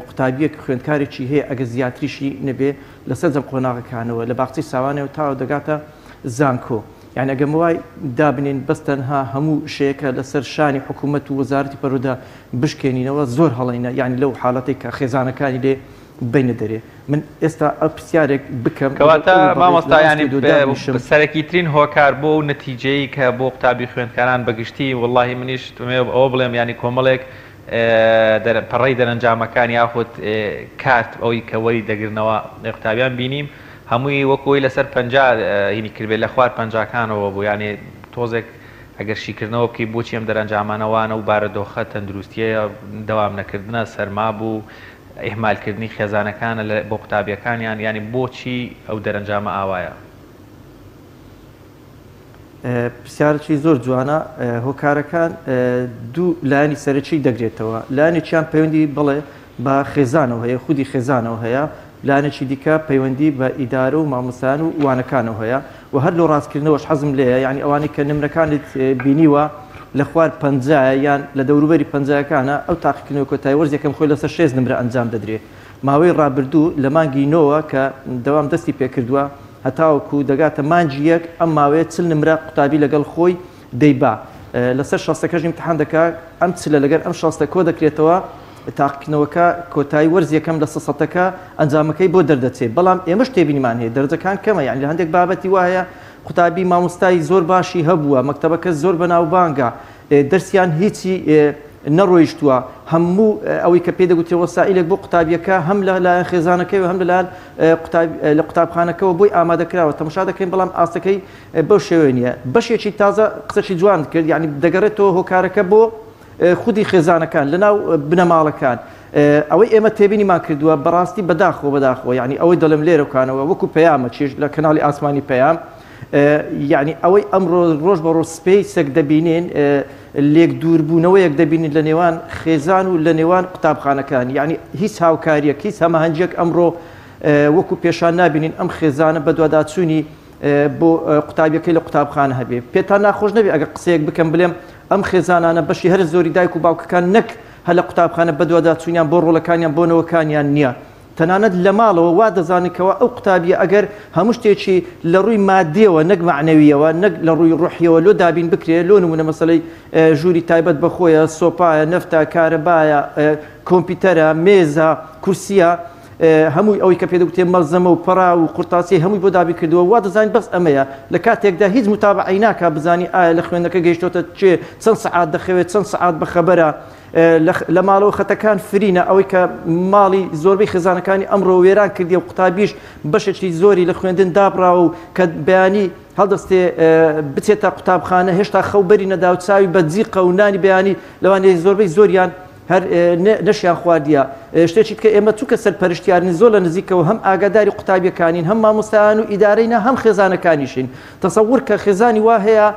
قوتابیەک خوێندکارێکی هەیە ئەگە زیاتریشی نەبێ لەسەر جەم قۆناغەکانەوە لە باخچەی ساوانەوە تاوە دەگاتە زانکۆ یعنی ئەگەم وای دابنین بەستەنها هەموو شەیەکە لەسەر شانی حکوومەت و وەزارەتی پەروەردە بشکێنینەوە زۆر هەڵینە یعنی لەو حاڵەتی کە خێزانەکانی لێ بینە دەرێ من ئێستا ئەو پرسیارێک بکەم کەواتە مامۆستایانی سەرەکی ترین هۆکار بۆ و نەتیجەی کە بۆ قوتابی خوێندکاران بەگشتی وەڵڵاهی منیش ئەوە بڵێم ینی کۆمەڵێک پەڕەی دەرەنجامەکان یاخود کارت ئەوی کە وەری دەگرنەوە قوتابیان بینیم هەمووی وەکۆی لەسەر هینی کردبێت لە خوار پەنجاکانەوە بوو یانێ تۆزێک ئەگەر شیکردنەوە بکەی بۆچی ئەم دەرەنجامانەوانە و بارەدۆخە تەندروستیە دەوام نەکردنە سەرما بوو ئیهمالکردنی خێزانەکانە بۆ قوتابیەکانیان ینی بۆچی ئەو دەرەنجامە ئاوایە پرسیارێکی زۆر جوانە هۆکارەکان دوو لایانی سەرەکی دەگرێتەوە لایەنێکیان پەیوەندی بڵێ بە خێزانەوە هەیە خودی خێزانەوە هەیە لایەنێکی دیکە پەیوەندی بە ئیدارە و مامۆستایان و وانەکانەوە هەیە و هەر لە ڕاستکردنەوەش حەزم لێیە یعنی ئەوانەی کە نمرەکانت بینیوە لە خوار پەنجایە یان لە دەوروبەری پەنجایەکانە ئەو تاقیکردنەوە کۆتایی وەرزێکم خۆی لەسەر 6 نمرە ئەنجام دەدرێت ماوەی ڕابردوو لە مانگی نۆوە کە دەوام دەستی پێکردووە هەتاوەکو دەگاتە مانجی یەک ئەم ماوەیە چل نمرە قوتابی لەگەڵ خۆی دەیبا لەسەر شاستەکەش امتحان دەکات ئەم چلە لەگەر ئەم شاستە کۆ دەکرێتەوە تاقیکردنەوەکە کۆتایی وەرزیەکەم لە سەسەتەکە ئەنجامەکەی بۆ دەردەچێت بەڵام ئێمەش تێبینیمان هەیە دەرجەکان کەمە یان لە هەندێک بابەتی وایە قوتابی مامۆستای زۆر باشی هەبووە مەکتەبەکە زۆر بەناوبانگە دەرسیان هیچی نەڕۆیشتووە هەموو ئەوەی کە پێدەگوتێ وەسائلێک بۆ قوتابیەکە هەم لە لایەن خێزانەکەی و هەم لە قوتابخانەکەەوە بۆی ئامادەکراوە تەماشا دەکەین بەڵام ئاستەکەی بەو شێوەیە نیە بەشێکی تازە قسەی جوان کرد یعنی دەگەڕێتەوە هۆکارەکە بۆ خودی خێزانەکان لەناو بنەماڵەکان ئەوەی ئێمە تێبینیمان کردووە بەڕاستی بەداخەوە یعنی ئەوەی دەڵم لێرەکانەوە وەکو پەیامە چێژ لە کەناڵی ئاسمانی پەیام یعنی ئەوەی ئەمڕۆ ڕۆژ بە ڕۆژ سپیسێک دەبینین لێک دووربوونەوەیەک دەبینین لە نێوان خێزان و لە نێوان قوتابخانەکان یعنی هیچ هاوکاریەک هیچ هەمەهەنجێک ئەمڕۆ وەکو پێشان نابینین ئەم خێزانە بە دوواداچوونی بۆ قوتابیەکەی لە قوتابخانە هەبێ پێتان ناخۆش نەبێ ئەگەر قسەیەک بکەم بڵێم ئەم خێزانانە بەشی هەر زۆری دایک و باوکەکان نەک هە لە قوتابخانە بە دوواداچوونیان بۆ ڕۆڵەکانیان بۆ نەوەکانیان نییە تەنانەت لە ماڵەوە وا دەزانێتەوە ئەو قوتابیە ئەگەر هەموو شتێکی لە ڕووی مادیەوە نەک معنەویەوە نەک لە ڕووی ڕوحیەوە لۆ دابین بکرێت لۆ نمونە مەسەلەی ژووری تایبەت بەخۆیە سۆپایە نەفتە کارەبایە کۆمپیوتەرە مێزە کورسیە هەمووی ئەوەی کە پێدەگوتێ مەلزەمە و پەڕا و قورتاسی هەمووی بۆ دابی کردووە وا دەزانین بەس ئەمەیە لە کاتێکدا هیچ متابعی ناکا بزانی ئایا لە خوێندنەکە گەیشتۆتە چێ چەند سەعات دەخەوێت چەند سەعات بەخەبەرە لە ماڵەوە خەتەکان فرینە ئەوەی کە ماڵی زۆربەی خێزانەکانی ئەمڕۆ وێران کردی و قوتابیش بەشێکی زۆری لە خوێندن دابراوە و کە بەیانی هەڵدەستێ بچێتە قوتابخانە هێشتا خەوبەری نەدا و چاوی بەجیقە و نانی بەیانی لەوانەیە زۆربەی زۆریان هەر نەشیان خواردیە شتێکی کە ئێمە چووکە سەرپەرشتیارنی زۆر لە نزیکەوە هەم ئاگاداری قوتابیەکانین هەم مامۆستایان و ئیدارەینا هەم خێزانەکانیشین تەسەوور کە خێزانی وا هەیە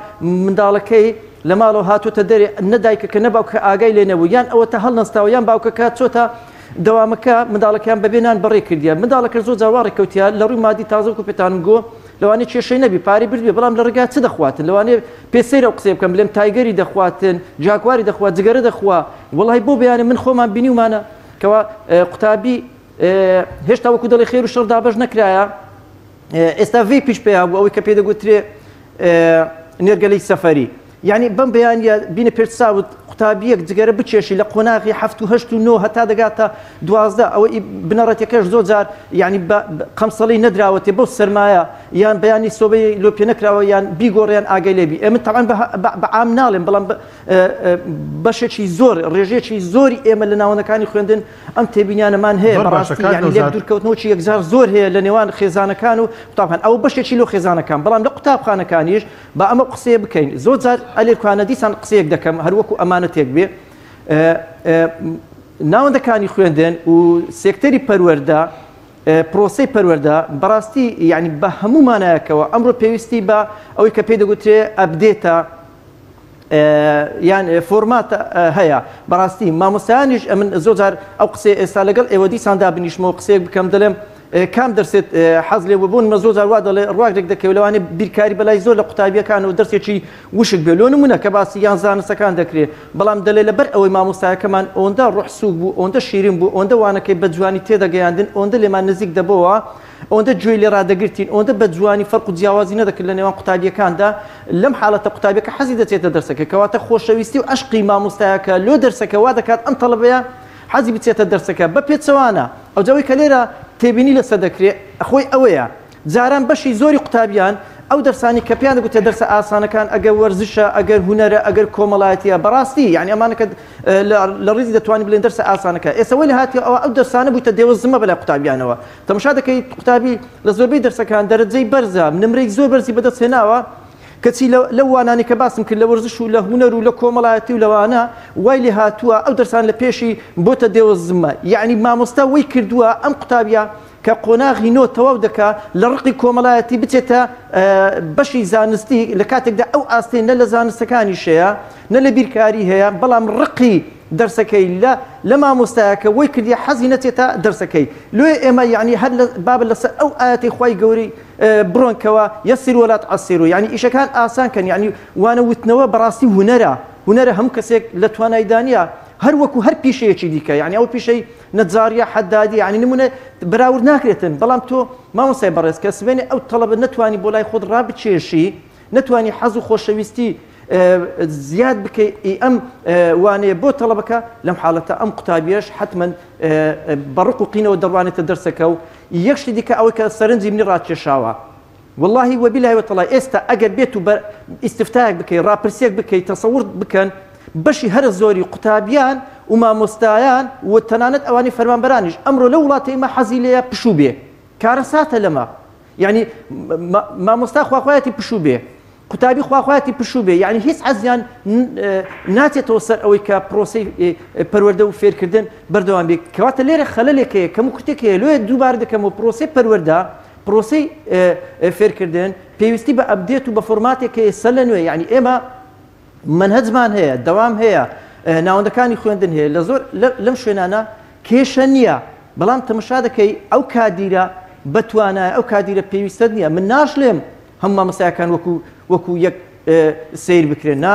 منداڵەکەی لە ماڵەوە هاتوۆتە دەرێ نەدایکە نەباوکە ئاگای لێ نەبوو یان ئەوە تا هەڵنەستاوە یان باوکەکە چۆتە دەوامەکە منداڵەکەیان بەبێنان بەڕێ کردیان منداڵەکە زۆر جاوا ڕێکەوتیان لە ڕووی مادی تازە و پێتانم گۆ لەوانێ کێشەی نەبی پارەی بردبێ بەڵام لە ڕێگا چ دەخواتن لەوانێ پێسەیرە و قسەی بکەم بڵێم تایگەری دەخواتن جاکواری دەخوات جگەرە دەخوا وەڵی بۆ بەیانێ من خۆمان بینیومانە کەوا قوتابی هێشتا وەکو دڵی خێر و شەڕ دابەش نەکرایە ئێستا vê پیش پێیا بوو ئەوەی کە پێدەگوترێ نێرگەلەی سەفەری یعنی بەم بەیانە بینە پێرساوت قوتابیەک جگەرە بچێشی لە قۆناغی 7 و 8 و 9 هەتا دەگاتە 12 ئەوە بنەڕەتەکەش زۆر جار یعنی قەمسەڵی نەدراوەتێ بەو سەرمایە یان بەیانی سۆبەی لۆ پێ نەکراوە یان بیگۆڕیان ئاگای لێبی ئێمە تەعان بە عام ناڵێن بەڵام بەشێکی زۆر ڕێژێکی زۆری ئێمە لە ناوەندەکانی خوێندن ئەم تێبینیانەمان هەیە بەڕاستی یعنی لێک دوورکەوتنەوەکی یەکجار زۆر هەیە لە نێوان خێزانەکان و قوتابخان ئەو بەشێکی لۆ خێزانەکان بەڵام لە قوتابخانەکانیش بە ئەمە قسەیە بکەین زۆر جار ئەلێرکوانە دیسان قسەیەک دەکەم هەروەکو ئەمانەتێک بێ ناوەندەکانی خوێندن و سێکتەری پەروەردە پرۆسەی پەروەردە بەڕاستی یعنی بە هەموومانایەکەوە ئەمڕۆ پێویستی بە ئەوەی کە پێی دەگوترێ ئەپدێتە یان فۆرماتە هەیە بەڕاستی مامۆستایانیش ئەمن زۆر جار ئەو قسەی ئێستا لەگەڵ ئێوە دیساندا بنیشمەوە قسەیەک بکەم دەڵێم کام دەرسێت حەز لێ بوون مە زۆر جار وا دەڵێ ڕواگرێک دەکەوێت لەوانێ بیرکاری بەلای زۆر لە قوتابیەکان و دەرسێکی وشک بێ لۆ نمونە کە باسی یان زانستەکان دەکرێت بەڵام دەڵێ لەبەر ئەوەی مامۆستایەکەمان ئەوەندە ڕوحسوک بوو ئەوەندە شیرین بوو ئەوەندە وانەکەی بە جوانی تێدەگەیاندن ئەوەندە لێمان نزیک دەبەوە ئەوەندە گوێی لێ ڕادەگرتین ئەوەندە بە جوانی فەرق و جیاوازی نەدەکرد لە نێوان قوتابیەکاندا لەم حاڵەتە قوتابیەکە حەزی دەچێتە دەرسەکە کەواتە خۆشەویستی و عشقی مامۆستایەکە لۆ دەرسەکە وا دەکات ئەم تەڵەبەیە حەزی بچێتە دەرسەکە بە پێچەوانە ئەو جەوەی کە لێرە تێبینی لەسەر دەکرێت خۆی ئەوەیە جاران بەشی زۆری قوتابیان ئەو دەرسانی کە پێیان دەگوتێ دەرسە ئاسانەکان ئەگەر وەرزشە ئەگەر هونەرە ئەگەر کۆمەڵایەتیە بەڕاستی یعنی ئەمانەکە لە ڕیزی دەتوانین بڵێن دەرسە ئاسانەکە ئێستا وەی لە هاتی ئەو دەرسانە بوویتە دێوەزمە بەلای قوتابیانەوە تەماشا دەکەیت قوتابی لە زۆربەی دەرسەکان دەرەجەی بەرزە نمرەی زۆر بەرزی بەدەستهێناوە کەچی لەو وانانی کە باسم کرد لە وەرزش و لە هونەر و لە کۆمەڵایەتی و لەوانە وای لێ هاتووە ئەو دەرسان لە پێشی بۆتە دێوەزمە یعنی مامۆستا وەی کردووە ئەم قوتابیە کە قۆناغی نۆ تەواو دەکا لە ڕقی کۆمەڵایەتی بچێتە بەشی زانستی لە کاتێکدا ئەو ئاستەی نە لە زانستەکانی شەیە نە لە بیرکاری هەیە بەڵام ڕقی دەرسەکەی لە مامۆستایەکە وەی کردی حەزی نەچێتە دەرسەکەی لێ ئێمە یعنی هەر بابل لەسەر ئەو ئاەتی خوای گەوری بڕۆنکەوە یەسیر وەلا تعسیروا یعنی ئیشەکان ئاسانکەن یعنی وانە وتنەوە بەڕاستی هونەرە هەموو کەسێک لە توانایدانیە هەر وەکو هەر پیشەیەکی دیکە یعنی ئەو پیشەی نەجاریە حەدادی یعنی نمونە بەراورد ناکرێتن بەڵام تۆ مامۆستای بەڕێز کە سبێنێ ئەو تەڵەبە نەتوانی بۆ لای خۆت ڕابچێشی نەتوانی حەز و خۆشەویستی زیاد بکەی ئەم وانەیە بۆ تەڵەبەکە لەم حاڵەتە ئەم قوتابیەش حتمما بەڕق و قینەوە دەڕوانێتە دەرسەکە و یەکشتی دیکە ئەوەی کە سەرنجی منی ڕاکێشاوە واللهی وەبیلای وەتەڵای ئێستا ئەگەر بێت و ئیستفتایەک بکەی ڕاپرسیەک بکەی تەسەوور بکەن بەشی هەرە زۆری قوتابیان و مامۆستایان و تەنانەت ئەوانی فەرمانبەرانیش ئەمڕۆ لە وڵاتی ئێمە حەزی لێیە پشوو بێ کارە ساتە لەمە یعنی مامۆستا خواخوایەتی پشوو بێ قوتابی خواخوایەتی پشوو بێ یعنی هیچ حەزیان ناچێتەوە سەر ئەوەی کە پرۆسەی پەروەردە و فێرکردن بەردەوام بێ کەواتە لێرە خەلەلێکەیە کەم و کورتێکەیە لێ دووبارە دەکەمەوە پرۆسەی پەروەردە پرۆسەی فێرکردن پێویستی بە ئەپدێت و بە فۆرماتێکە ئێستا لە نوێ یعنی ئێمە منهەجمان هەیە دەوام هەیە ناوەندەکانی خوێندن هەیە لە زۆر لەم شوێنانە کێشە نییە بەڵام تەماشا دەکەی ئەو کادیرە بەتوانایە ئەو کادیرە پێویستە نییە من ناشڵێم هەم مامۆستایەکان وەکو یەک سیر بکرێن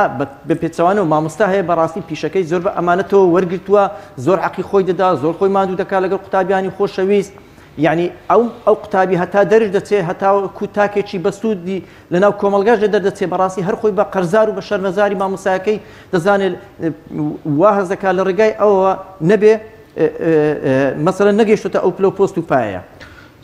بە پێچوانە و مامۆستا هەیە بەڕاستی پیشەکەی زۆر بە ئەمانەتەوە وەرگرتووە زۆر حەقی خۆی دەدا زۆر خۆی ماندوو دەکات لەگەڵ قوتابیانی خۆشەویست یعنی ئەو قوتابی هەتا دەرج دەچێت هەتا کوتاکێکی بەسوودی لەناو کۆمەلگاژ دەردەچێت بەڕاستی هەر خۆی بە قەرزار و بە شەرمەزاری مامۆستایەکەی دەزانێت وا هەز دەکات لە ڕێگای ئەوە نەبێ مەسەلەن نەگەیشتوتە ئەو پلە پۆست و پایەیە.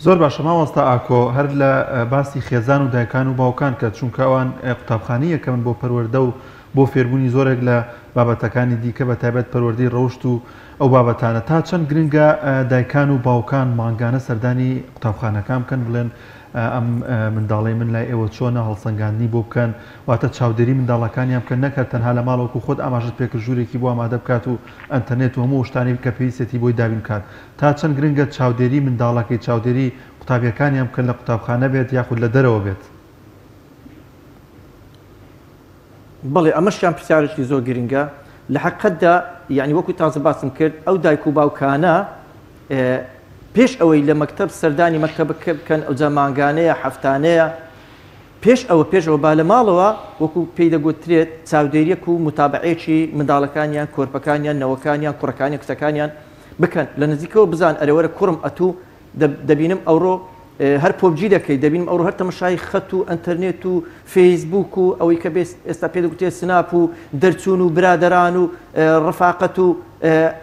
زۆر باشە مامۆستا ئاکۆ هەر لە باسی خێزان و دایکان و باوکان کە چونکە ئەوان قوتابخانەیە کە من بۆ پەروەردە و بۆ فێربوونی زۆرێک لە بابەتەکانی دیکە بە تایبەت پەروەردەی ڕەوشت و ئەو بابەتانە تا چەند گرنگە دایکان و باوکان مانگانە سەردانی قوتابخانەکان بکەن بڵێن ئەم منداڵی من لای ئێوە چۆنە هەڵسەنگاندنی بۆ بکەن واتە چاودێری منداڵەکانیان بکەن نەکات تەنها لە ماڵەوەکو خۆت ئاماژت پێکرد ژوورێکی بۆ ئامادە بکات و ئەنتەرنێت و هەموو شتانی کە پێویستێتی بۆی دابین کات تا چەند گرنگە چاودێری منداڵەکەی چاودێری قوتابیەکانیان بکەن لە قوتابخانە بێت یاخود لە دەرەوە بێت. بەڵێ ئەمەشیان پرسیارێکی زۆر گرنگە لە حەقەتدا یعنی وەکو تازە باسم کرد ئەو دایک و باوکانە پێش ئەوەی لە مەکتەب سەردانی مەکتەبەکە بکەن ئەو جەمانگانەیە هەفتانەیە پێش ئەوە با لە ماڵەوە وەکو پێی دەگوترێت چاودێریەک و متابعەیەکی منداڵەکانیان کۆرپەکانیان نەوەکانیان کوڕەکانیان کچەکانیان بکەن لە نزیکەوە بزان ئەرەوەرە کوڕم ئەتوو دەبینم ئەوڕۆ هەر پۆبجی دەکەی دەبینم ئەوڕۆ هەر تەمەشای خەت و ئەنتەرنێت و فەیسبوک و ئەوەی کە ئێستا پێ دەگوتێت سناپ و دەرچوون و برادەران و ڕفاقەت و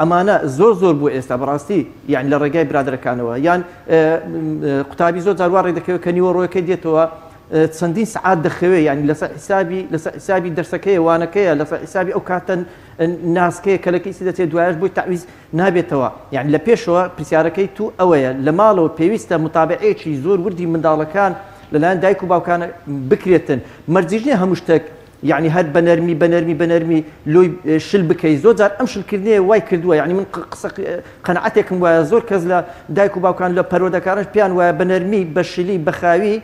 ئەمانە زۆر بوو ئێستا بەڕاستی یان لە ڕێگای برادەرەکانەوە یان قوتابی زۆر جار وا ڕێ دەکەوێت کە نیوە ڕۆیەکەی دێتەوە چەندین سعات دەخەوێ ینی لەسەر حسابی دەرسەکەی وانەکەیە لەسەر حسابی ئەو کاتە ناسکەیە کە لە کەیسی دەچێت دوایش بۆی تعویز نابێتەوە یعنی لە پێشەوە پرسیارەکەی تو ئەوەیە لە ماڵەوە پێویستە متابعەیەکی زۆر وردی منداڵەکان لەلایەن دایک و باوکانە بکرێتن مەرجیش نییە هەموو شتێک یعنی هەر بەنەرمی لۆی شل بکەی زۆر جار ئەم شلکردنیە وای کردووە یعنی من قسە قەنەعەتێکم وایە زۆر کەس لە دایک و باوکان لە پەروەردەکانش پیان وایە بەنەرمی بە شلی بەخاوی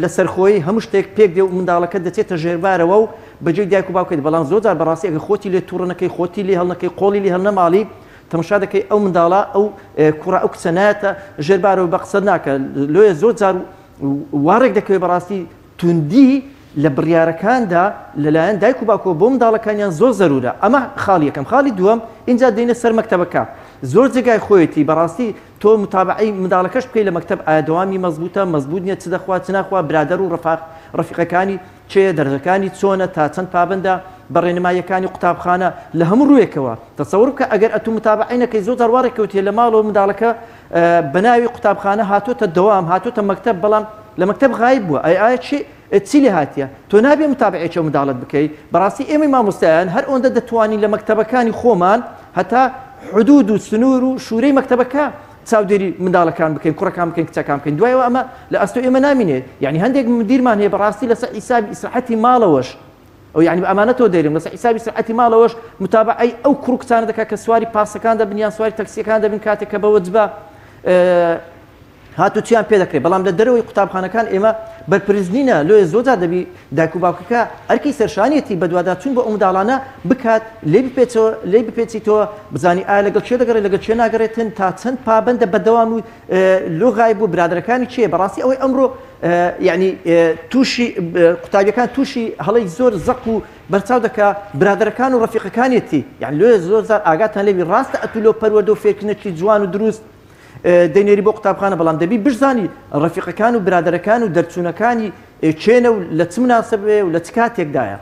لە سەرخۆی هەموو شتێک پێک دێ و منداڵەکە دەچێتە ژێربارەوە و بەجێ دایک و باوکەیت بەڵام زۆر جار بەڕاستی ئەگە خۆتی لێ تووڕەنەکەی خۆتی لێ هەڵنەکەی قۆڵی لێ هەڵنەماڵی تەماشا دەکەی ئەو منداڵە ئەو کوڕە ئەو کچە نایەتە ژێربارەوە بە قسە ناکە لۆیە زۆر جار وارێک دەکەوێت بەڕاستی توندی لە بڕیارەکاندا لەلایەن دایک و باوکەوە بۆ منداڵەکانیان زۆر زەرورە ئەمە خاڵی یەکەم خاڵی دووەم اینجا دێنە سەر مەکتەبەکە زۆر جێگای خۆیەتی بەڕاستی تۆ متابعەی منداڵەکەش بکەی لە مەکتەب ئایا دەوامی مەزبوط نییە چ دەخوا چ ناخوا برادەر و ڕەفیقەکانی چێ دەرجەکانی چۆنە تا چەند پابندە بە ڕێنماییەکانی قوتابخانە لە هەموو ڕوویەکەوە تەسەوور بکە ئەگەر ئەتوو متابعەی نەکەی زۆر جار وارێکەوتێ لە ماڵەوە منداڵەکە بە ناوی قوتابخانە هاتۆتە دەوام هاتۆتە مەکتەب بەڵام لە مەکتەب غایب بووە ئایا چی لێ هاتیە تۆ نابێ متابعەیەکی منداڵت بکەی بەڕاستی ئێمەی مامۆستایان هەر ئەوەندە دەتوانین لە مەکتەبەکانی خۆمان هەتا حدود و سنوور و شوورەی مەکتەبەکە چاودێری منداڵەکان بکەین کوڕەکان بکەین کچەکان بکەین دوایەوە ئەمە لە ئەستۆ ئێمە نامینێت یعنی هەندێک مدیرمان هەیە بەڕاستی لەسەر حیسابی ئیسراحەتی ماڵەوەش ئەو یعنی ئەمانەتەوە دەیرم لەسەر حیسابی ئیسراحەتی ماڵەوەش متابعەی ئەو کوڕ و کچانە دەکات کە سواری پاسەکان دەبن یان سواری تەکسیەکان دەبن کاتێک کە بەوە جبە هاتوچیان پێ دەکرێت بەڵام لە دەرەوەی قوتابخانەکان ئێمە بەرپرسنینە لۆیە زۆرجار دەبی دایک و باوکەکە ئەرکی سەرشانیەتی بە دوواداچوون بۆ ئەو منداڵانە بکات لێ بپێچیتەوە بزانی ئایا لەگەڵ چێ دەگەڕێت لەگەڵ چێ ناگەڕێتن تا چەند پابندە بەدەوام و لۆغای بۆ برادەرەکانی چیە بەڕاستی ئەوەی ئەمڕۆ یعنی تووشی قوتابیەکان تووشی هەڵەی زۆر زەق و بەرچاو دەکا برادەرەکان و ڕەفیقەکانیەتی یعنی لۆیە زۆر جار ئاگاتان لێوی ڕاستە ئەتوو لۆ پەروەردە و فێرکردنێکی جوان و دروست دەینێری بۆ قوتابخانە بەڵام دەبی بشزانی ڕەفیقەکان و برادەرەکان و دەرچوونەکانی چێنە و لە چ مناسبێ و لە چ کاتێکدایە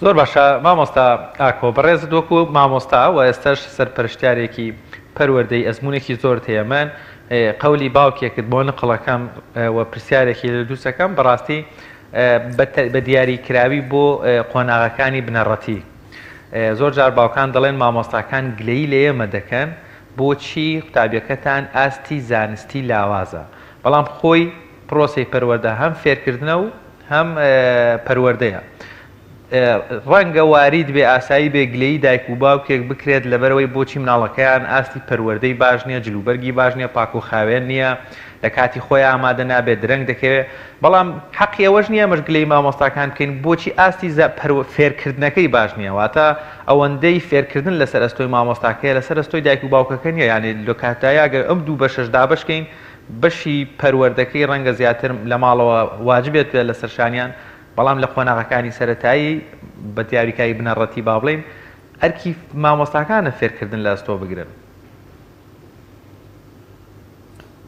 زۆر باشە مامۆستا ئاکۆ بەڕێزت وەکو مامۆستا و ئێستاش سەرپەرشتیارێکی پەروەردەی ئەزمونێکی زۆر تێمەن قەولی باوکێکت بۆ نقڵەکەم و پرسیارێکی لە دووسەکەم بەڕاستی بە دیاریکراوی بۆ قۆناغەکانی بنەڕەتی زۆر جار باوکان دەڵێن مامۆستاکان گلەی لە ئێمە دەکەن بۆچی قوتابیەکەتان ئاستی زانستی لاوازە بەڵام خۆی پرۆسی پەروەردە هەم فێرکردنە و هەم پەروەردەیە ڕەنگە وارید بێ ئاسایی بێ گلەی دایک و باوکێک بکرێت لەبەرەوەی بۆچی مناڵەکەیان ئاستی پەروەردەی باش نییە جلوبەرگی باش نییە پاک و خاوێن نییە لە کاتی خۆی ئامادە نابێت درەنگ دەکەوێت بەڵام حەقی ئەوەش نییە مەش گلەی مامۆستاکان بکەین بۆچی ئاستی فێرکردنەکەی باش نییە واتە ئەوەندەی فێرکردن لەسەر ئەستۆی مامۆستاکەیە لەسەر ئەستۆی دایک و باوکەکە نیە یعنی لە کاتایە ئەگەر ئەم دوو بەشەشدا بشکەین بەشی پەروەردەکەی ڕەنگە زیاتر لە ماڵەوە واجبێت لە سەرشانیان بەڵام لە خۆناغەکانی سەرەتایی بە دیاریکایی بنەڕەتی با بڵێن ئەرکی مامۆستاکانە فێرکردن لە ئەستۆ بگرن.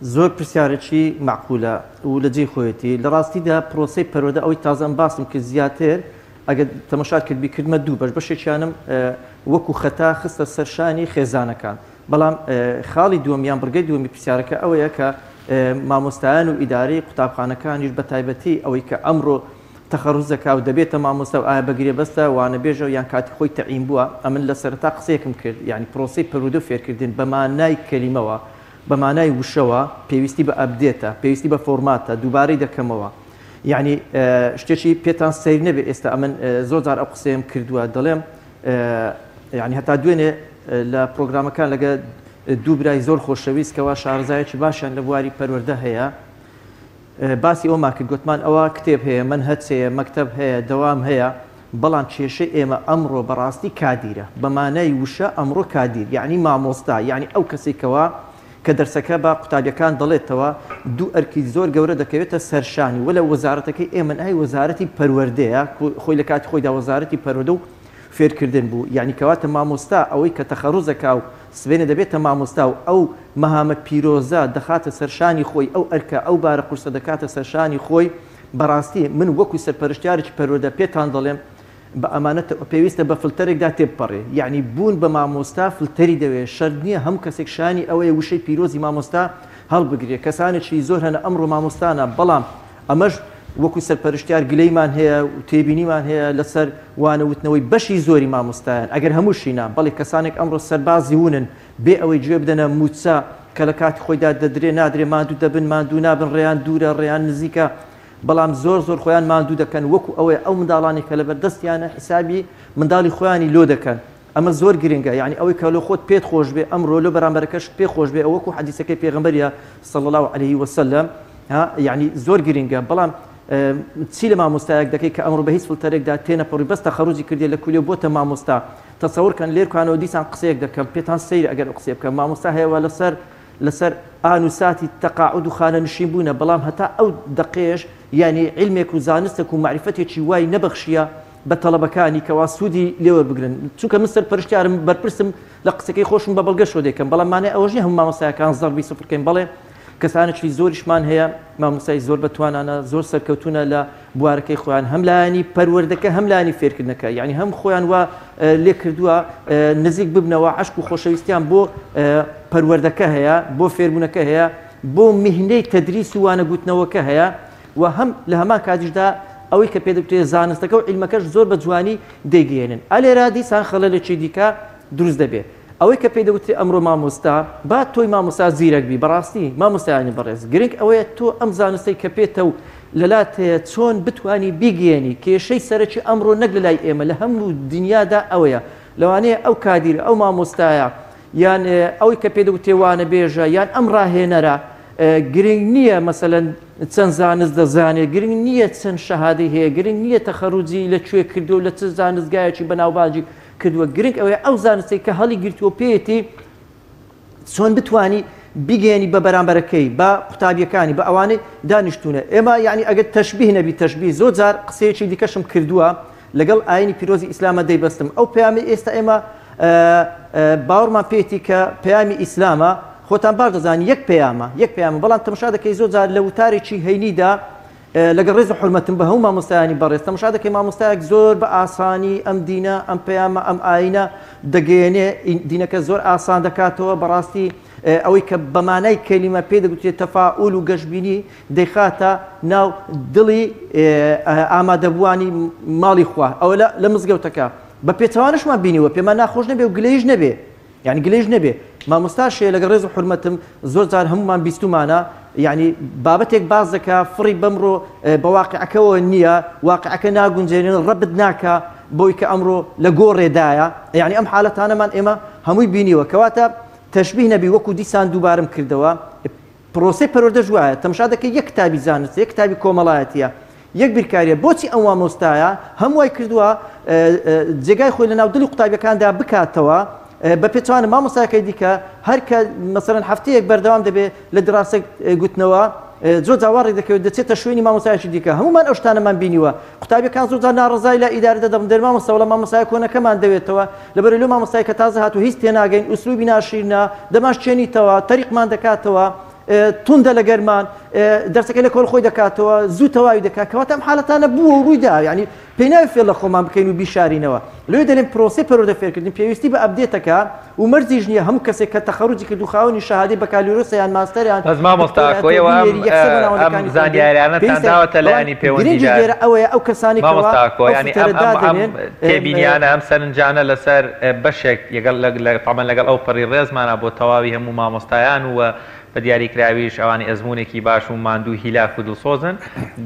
زۆر پرسیارێکی معقولە و لە جێی خۆیەتی لە ڕاستیدا پرۆسەی پەروەردە ئەوەی تازەم باسم کرد زیاتر ئەگەر تەماشات کرد بیکردمە دوو بەش بەشێکیانم وەکو خەتا خستە سەرشانی خێزانەکان بەڵام خاڵی دووەمیان بڕگەی دووەمی پرسیارەکە ئەوەیە کە مامۆستایان و ئیدارەی قوتابخانەکانیش بە تایبەتی ئەوەی کە ئەمڕۆ تەخەڕوزەکە و دەبێتە مامۆستا و ئایا بەگرێ بەستە وانە بێژە یان کاتی خۆی تەعین بووە ئەمن لە سەرەتا قسەیەکم کرد یعنی پرۆسەی پەروەردە و فێرکردن بە مانای کەلیمەوە بە مانای وشەوە پێویستی بە ئەبدێتە پێویستی بە فۆرماتە دووبارەی دەکەمەوە یعنی شتێکی پێتان سیر نەبێت ئێستا ئەمن زۆر جار ئەو قسەیەم کردووە دەڵێم یعنی هەتا دوێنێ لە پرۆگرامەکان لەگە دوو برای زۆر خۆشەویستکەوە شارزایەکی باشیان لە بواری پەروەردە هەیە باسی ئەوما کرد گوتمان ئەوە کتێب هەیە منهەج هەیە مەکتەب هەیە دەوام هەیە بەڵام کێشەی ئێمە ئەمڕۆ بەڕاستی کادیرە بە مانای وشە ئەمڕۆ کادیر یعنی مامۆستا یعنی ئەو کەسێکەوە کە دەرسەکە بە قوتابیەکان دەڵێتەوە دوو ئەرکی زۆر گەورە دەکەوێتە سەرشانی وە لە وەزارەتەکەی ئێمە ئای وەزارەتی پەروەردەیە خۆی لە کاتی خۆیدا وەزارەتی پەروەردە و فێرکردن بوو یعنی کەواتە مامۆستا ئەوەی کە تەخەڕوزەکە و سبێنە دەبێتە مامۆستا و ئەو مەهامە پیرۆزە دەخاتە سەرشانی خۆی ئەو ئەرکە ئەو بارە قورسە دەکاتە سەرشانی خۆی بەڕاستی من وەکو سەرپەرشتیارێکی پەروەردە پێتان دەڵێم بە ئەمانەت پێویستە بە فلتەرێکدا تێبپەڕێ یعنی بوون بە مامۆستا فلتەری دەوێت شەرت نییە هەم کەسێک شانی ئەوەیە وشەی پیرۆزی مامۆستا هەڵبگرێ کەسانێکی زۆر هەنە ئەمڕۆ مامۆستانە بەڵام ئەمەش وەکو سەرپەرشتیار گلەیمان هەیە و تێبینیمان هەیە لەسەر وانەوتنەوەی بەشی زۆری مامۆستایان ئەگەر هەمووشینا بەڵێ کەسانێک ئەمڕۆ سەربازی ونن بێ ئەوەی گوێ بدەنە موچە کە لە کاتی خۆیدا دەدرێ نادرێ ماندوو دەبن ماندوو نابن ڕێیان دوورە ڕێیان نزیکە بەڵام زۆر خۆیان ماندوو دەکەن وەکو ئەوەیە ئەو منداڵانی کە لەبەر دەستیانە حسابی منداڵی خۆیانی لۆ دەکەن ئەمە زۆر گرنگە یعنی ئەوەی کە لە خۆت پێت خۆش بێ ئەمڕۆ لە بەرامبەرەکەش پێ خۆش بێ ئەوەکو حەدیسەکەی پێغەمبەریە صلی الله عليه وسلم یعنی زۆر گرنگە بەڵام چی لە مامۆستایەک دەکەی کە ئەمڕۆ بە هیچ فلتەرێکدا تێنەپەڕی بەس تەخەڕوجی کردێ لە کولێ بۆتە مامۆستا تەسەوورکەن لێرکانەوە دیسان قسەیەک دەکەم پێتان سەیر ئەگەر قسێ بکەم مامۆستا هەیەوە لەسەر ئان و ساتی تەقاعود و خانە نشین بوونە بەڵام هەتا ئەو دقێش یعنی علمێک و زانستێک و معریفەتێکی وای نەبەخشیە بە تەڵەبەکانی کەوا سوودی لێوە بگرن چونکە من سەرپەرشتیارم بەرپرسم لە قسەکەی خۆشم بە بەڵگە شۆ دەکەم بەڵام مانای ئەوەش نیە هەموو مامۆستایەکان زەڕبی سفر بکەین بەڵێ کەسانێکی زۆریشمان هەیە مامۆستای زۆر بەتوانانە زۆر سەرکەوتونە لە بوارەکەی خۆیان هەم لایانی پەروەردەکە هەم لایانی فێرکردنەکە یعنی هەم خۆیان وا لێ کردووە نزیک ببنەوە عشق و خۆشەویستیان بۆ پەروەردەکە هەیە بۆ فێربوونەکە هەیە بۆ میهنەی تەدریس و وانەگوتنەوەکە هەیە و هەم لە هەمان کاتیشدا ئەوەی کە پێدەکرێت زانستەکە و عیلمەکەش زۆر بە جوانی دەیگەێنن ئالێرا دیسان خەڵەلێکی دیکە دروست دەبێت ئەوەی کە پێدەوتری ئەمڕۆ مامۆستا با تۆی مامۆستا زیرەکبی بەڕاستی مامۆستایانی بەڕێز گرنگ ئەوەیە تۆ ئەم زانستەی کە پێتە و لەلات چۆن بتانی بیگەێنی کێشەی سەرەکی ئەمڕۆ نەک لە لای ئێمە لە هەموو دنیادا ئەوەیە لەوانەیە ئەو کادیر ئەو مامۆستایە یان ئەوەی کە پێدەوتێوانە بێژە یان ئەم ڕاهێنەرە گرنگ نییە مەسەلەن چەند زانست دەزانێت گرنگ نییە چەند شەهادەی هەیە گرنگ نییە تەخەڕوجی لەکوێ کردو و لە چ زانستگایەکی بەناوبانجی کردووە گرنگ ئەوەیە ئەو زانستی کە هەڵی گرتووە پێیەتی چۆن بتانی بیگەێنی بە بەرامبەرەکەی بە قوتابیەکانی بە ئەوانەی دانیشتونە ئێمە یعنی ئەگەر تەشبیه نەبی تەشبیه زۆر جار قسەیەکی دیکەشم کردووە لەگەڵ ئاینی پیرۆزی ئیسلامە دەیبەستم ئەو پەیامی ئێستا ئێمە باوەڕمان پێێتی کە پەیامی ئیسلامە خۆتان باش دەزانین یەک پەیامە بەڵام تەماشا دەکەی زۆر جار لە وتارێکی هەینیدا لەگەڵ ڕێز و حورمەتم بە هەموو مامۆستایانی بەڕێز تەماشا دەکەی مامۆستایەک زۆر بە ئاسانی ئەم دینە ئەم پەیامە ئەم ئاینە دەگەیەنێ دینەکە زۆر ئاسان دەکاتەوە بەڕاستی ئەوەی کە بەمانای کەلیمە پێ دەگوترێت تەفاعول و گەشتبینی دەیخاتە ناو دڵی ئامادەبوانی ماڵی خوا ئەوە لە مزگەوتەکە بە پێچەوانشمان بینیوە پێمان ناخۆش نەبێ و گلەیش نەبێ یعنی گلەیش نەبێ مامۆستاشێ لەگەڵ ڕێز و حورمەتم زۆر جار هەمومان بیستمانە یعنی بابەتێک باز دەکا فڕی بەمڕۆ بە واقعەکەەوە نییە واقعەکە ناگونجێنن ڕەبت ناکە بۆی کە ئەمڕۆ لە گۆڕێدایە یعنی ئەم حالەتانەمان ئێمە هەمووی بینیوە کەواتە تەشبیه نەبی وەکو دیسان دووبارم کردەوە پرۆسەی پەروەردە جوایە تەماشا دەکەی یەک کتابی زانست یەک کتابی کۆمەڵایەتیە یەک بیرکاریە بۆچی ئەم مامۆستایە هەمووای کردووە جێگای خۆی لە ناو دڵی قوتابیەکاندا بکاتەوە بە پێچوانە مامۆستاکەی دیکە هەر کە مەسەرەن هەفتەیەک بەردەوام دەبێت لە دراسە گوتنەوە زۆر جاواری دەکەوێت دەچێتە شوێنی مامۆستایەکی دیکە هەمومان ئەو شتانەمان بینیوە قوتابیەکان زۆر جار ناڕزای لە ئیدارە دەبن دەر مامۆستا وڵا مامۆستای کۆنەکەمان دەوێتەوە لەبەر لەو مامۆستای کە تازە هاتوو هیچ تێناگەین ئوسلوبی ناشیرنا دەماشچێنیتەوە تەریقمان دەکاتەوە توندە لە گەرمان دەرسەکەی لە کۆڵ خۆی دەکاتەوە زوو تەواوی دەکات کەواتە ئەم حاڵەتانە بووە و ڕوویدا یعنی پێی ناوی فێر لە خۆمان بکەین و بیشارینەوە لێ دەڵێن پرۆسی پەرۆدە فێرکردن پێویستی بە ئەپدێتەکە و مەرجیش نییە هەموو کەسێک کە تەخەڕوجی کرد و خاوەنی شەهادەی بەکالۆرۆسە یان ماستەریان مامۆستاکۆیەوە ئەم زانیاریانەتان داوەتە لایانی پەیوەندیدار ئەوەیە ئەو کەسانی ینی تێبینیانە ئەم سەرنجانە لەسەر بەشێک تامان لەگەڵ ئەو پەڕی ڕێزمانە بۆ تەواوی هەموو مامۆستایان وە بە دیاریکراویش ئەوانی ئەزمونێکی باش و ماندوو هیلاک و دڵسۆزن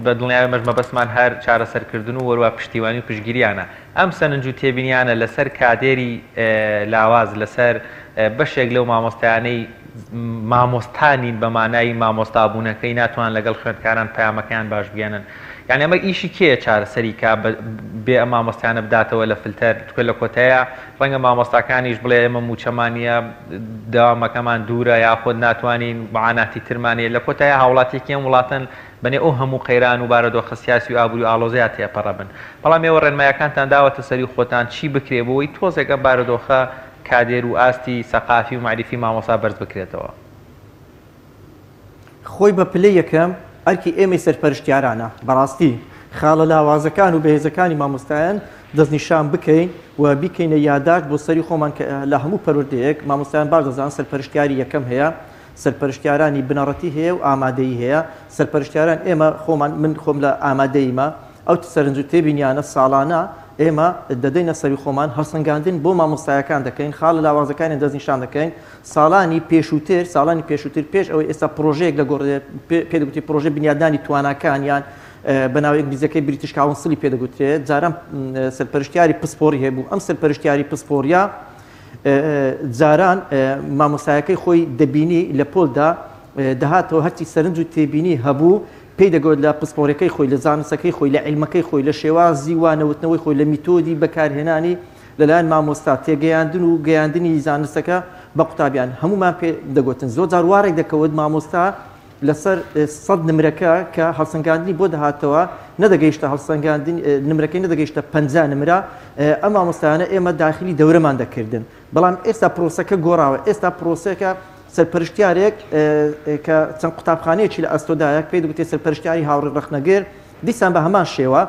بە دڵنیاوی مەژمە بەسمان هەر چارەسەرکردن و وەروە پشتیوانی و پشتگیریانە ئەم سەرنج و تێبینیانە لەسەر کادێری لاواز لەسەر بەشێک لەو مامۆستایانەی مامۆستانین بە مانایی مامۆستابوونەکەی ناتوان لەگەڵ خوێندکاران پەیامەکەیان باش بگەێنن یعنی ئەمە ئیشی کێ چارەسەری کا بێ ئەم مامۆستایانە بداتەوە لە فلتەر لە کۆتەیە ڕەنگە مامۆستاکانیش بڵێ ئێمە موچەمانە داوامەکەمان دوورە یاخۆت ناتوانین بەعاناتی ترمانێ لە کۆتەیە هاوڵاتێکیان وڵاتن بەنێ ئەو هەموو قەیران و بارەدۆخە سیاسی و ئابووری و ئاڵۆزیات تێپەڕە بن بەڵام ئێوە ڕێنمایەکانتان داوەتە سەری خۆتان چی بکرێ بۆەوەی تۆزێکە بارەدۆخە کادێر و ئاستی سەقافی و معریفی مامۆستا بەرز بکرێتەوە خۆی بە پلەی یەکەم ئەرکی ئێمەی سەرپەرشتیارانە بەڕاستی خاڵە لاوازەکان و بەهێزەکانی مامۆستایان دەستنیشان بکەین و بیکەینە یادداشت بۆ سەری خۆمان لە هەموو پەروەردەیەک مامۆستایان باش دەزان سەرپەرشتیاری یەکەم هەیە سەرپەرشتیارانی بنەڕەتی هەیە و ئامادەیی هەیە سەرپەرشتیاران ئێمە خۆمان من خۆم لە ئامادەیمە ئەو سەرنج و تێبینیانە ساڵانە ئێمە دەدەینە سەری خۆمان هەڵسەنگاندن بۆ مامۆستایەکان دەکەین خاڵە لاوازەکانی دەستنیشان دەکەین ساڵانی پێشووتر پێش ئەوەی ئێستا پرۆژەیەک لە گۆڕ پێدەگوتی پرۆژە بنیادانی تواناکانیان بەناو ئینگلیزەکەی بریتیش کاونسڵی پێدەگوترێت جاران سەرپەرشتیاری پسپۆری هەبوو ئەم سەرپەرشتیاری پسپۆریە جاران مامۆستایەکەی خۆی دەبینی لە پۆلدا دەهاتەوە هەرچی سەرنج و تێبینی هەبوو پێی دەگوت لە پسپۆرەکەی خۆی لە زانستەکەی خۆی لە عیلمەکەی خۆی لە شێوازی وانەوتنەوەی خۆی لە میتۆدی بەکارهێنانی لەلایەن مامۆستا تێگەیاندن و گەیاندنی زانستەکە بە قوتابیان هەمومان پێ دەگوتن زۆر جار وارێک دەکەوت مامۆستا لەسەر 100 نمرەکە کە هەڵسەنگاندنی بۆ دەهاتەوە نەدەگەیشتە هەڵسەنگاندن نمرەکەی نەدەگەیشتە 50 نمرە ئەم مامۆستایانە ئێمە داخلی دەورەمان دەکردن بەڵام ئێستا پرۆسەکە گۆڕاوە ئێستا پرۆسەکە سەرپەرشتیارێک کە چەند قوتابخانەیەکی لە ئەستۆدایە پێی دەگوتێ سەرپەرشتیاری هاوڕێ ڕەخنەگەر دیسان بە هەمان شێوە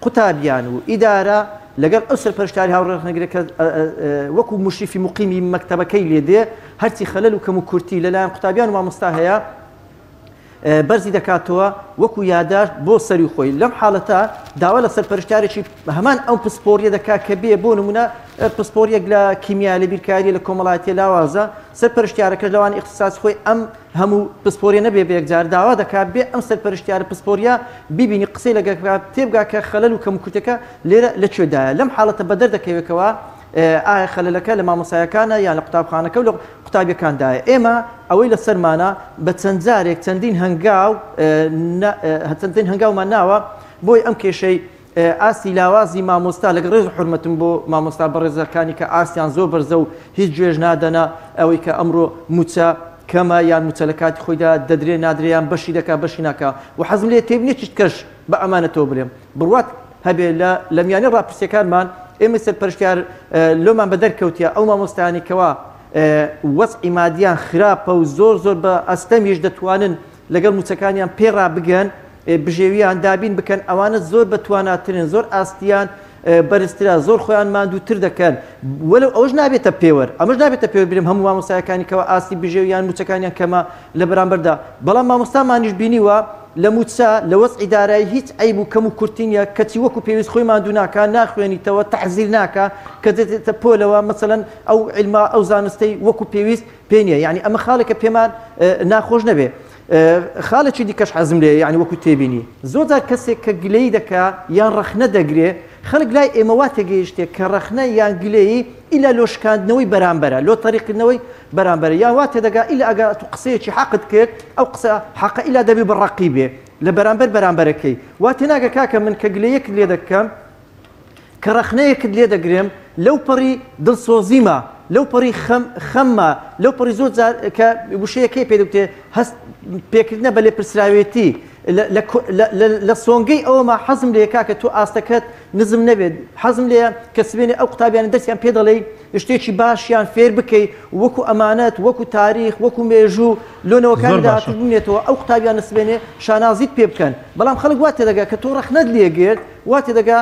قوتابیان و ئیدارە لەگەڵ ئەو سەرپەرشتیاری هاوڕێ ڕەخنەگرەکە وەکو مشریفی مقیمی مەکتەبەکەی لێدێ هەرچی خەلەل و کەم و کورتی لەلایەن قوتابیان و مامۆستا هەیە بەرزی دەکاتەوە وەکو یادداشت بۆ سەری خۆی لەم حاڵەتە داوا لە سەرپەرشتیارێکی هەمان ئەو پسپۆریە دەکات کە بێ بۆ نمونە پسپۆریەک لە کیمیا لە بیرکاری لە کۆمەڵایەتی لاوازە سەرپەرشتیارەکە لەوانی اختصاص خۆی ئەم هەموو پسپۆریە نەبێ بە یەکجار داوا دەکات بێ ئەم سەرپەرشتیارە پسپۆریە بیبینی قسەی لەگەڵ تێبگا کە خەلەل و کەمکوتەکە لێرە لەکوێدایە لەم حاڵەتە بەدەر دەکەوێتەوە ئایا خەلەلەکە لە مامۆسایەکانە یان لە قوتابخانەکە و لە قوتابیەکاندایە ئێمە ئەوەی لە سەرمانە بە چەند جارێک چەندین هەنگاومان ناوە بۆی ئەم کێشەی ئاسی لاوازی مامۆستا لەگە ڕێز حرمەتم بۆ مامۆستا بەڕێزەکانی کە ئاسیان زۆر بەرزە و هیچ گوێژ نادەنا ئەوەی کە ئەمڕۆ موچە کەمە یان موچە لە کاتی خۆیدا دەدرێ نادرێیان بەشی دەکا بەشی ناکە و حەزم لێ تێبنێکی کەش بە ئەمانەتەوە بڵێم بڕوات هەبێ لە میانی ڕاپرسیەکانمان ئێمە سەرپەرشتیار لۆمان بە دەرکەوتیە ئەو مامۆستایانی کەوا وەسعی مادیان خراپە و زۆر بە ئەستەمیش دەتوانن لەگەڵ موچەکانیان پێڕا بگەن بژێویان دابین بکەن ئەوانە زۆر بەتواناترن زۆر ئاستیان بەرزترا زۆر خۆیان ماندووتر دەکەن وەلو ئەوش نابێتە پێوەەر ئەمەش نابێتە پێوە برم هەموو مامۆستایەکانی کەەوە ئاستی بژێویان موچەکانیان کەمە لە بەرامبەردا بەڵام مامۆستامانیش بینیوە لە موچە لە وەسعی دارایی هیچ عیب و کەم و کورتینیە کەچی وەکو پێویست خۆی ماندوو ناکە ناخوێنیتەوە تەحزیر ناکە کە دێتە پۆلەوە مەسەلەن ئەو علما ئەو زانستەی وەکو پێویست پێ نییە یعنی ئەمە خاڵێکە پێمان ناخۆش نەبێ خاڵێکی دیکەش حەزم لێ یعنی وەکو تێبینی زۆر جار کەسێک کە گلەی دەکا یان ڕەخنە دەگرێ خەڵک لای ئێمە وا تێگەیشتێ کە ڕەخنە یان گلەیی ئیلا لۆشکاندنەوەی بەرامبەرە لۆ تەریقکردنەوەی بەرامبەرە یا وا تێدەگا ئیلا ئەگە تو قسەیەکی حەقت کرد ئەو قسە حەقە ئیلا دەبێ بەڕەقی بێ لە بەرامبەرەکەی وا تێناگە کاکە من کە گلەیەک لێ دەکەم کە ڕەخنەیەکت لێ دەگرێم لەو پەڕی دڵسۆزیمە لەو پەڕی خەممە لەو پەڕی زۆر کە وشەیەکەی پێ دەوتێ هەست پێکردنە بە لێپرسراوێتی لە سۆنگەی ئەوەمە حەزم لێکا کە تۆ ئاستەکەت نزم نەبێت حەزم لێ کە سبێنێ ئەو قوتابیان دەستیان پێ دەڵێ شتێکی باشیان فێر بکەیت وەکو ئەمانەت وەکو تاریخ وەکو مێژوو لۆنەوەکانی داهاتبوونێتەوە ئەو قوتابیان سبێنێ شانازیت پێ بکەن بەڵام خەڵک وا تێدەگا کە تۆ ڕەخنەت لێگێت وا تێدەگا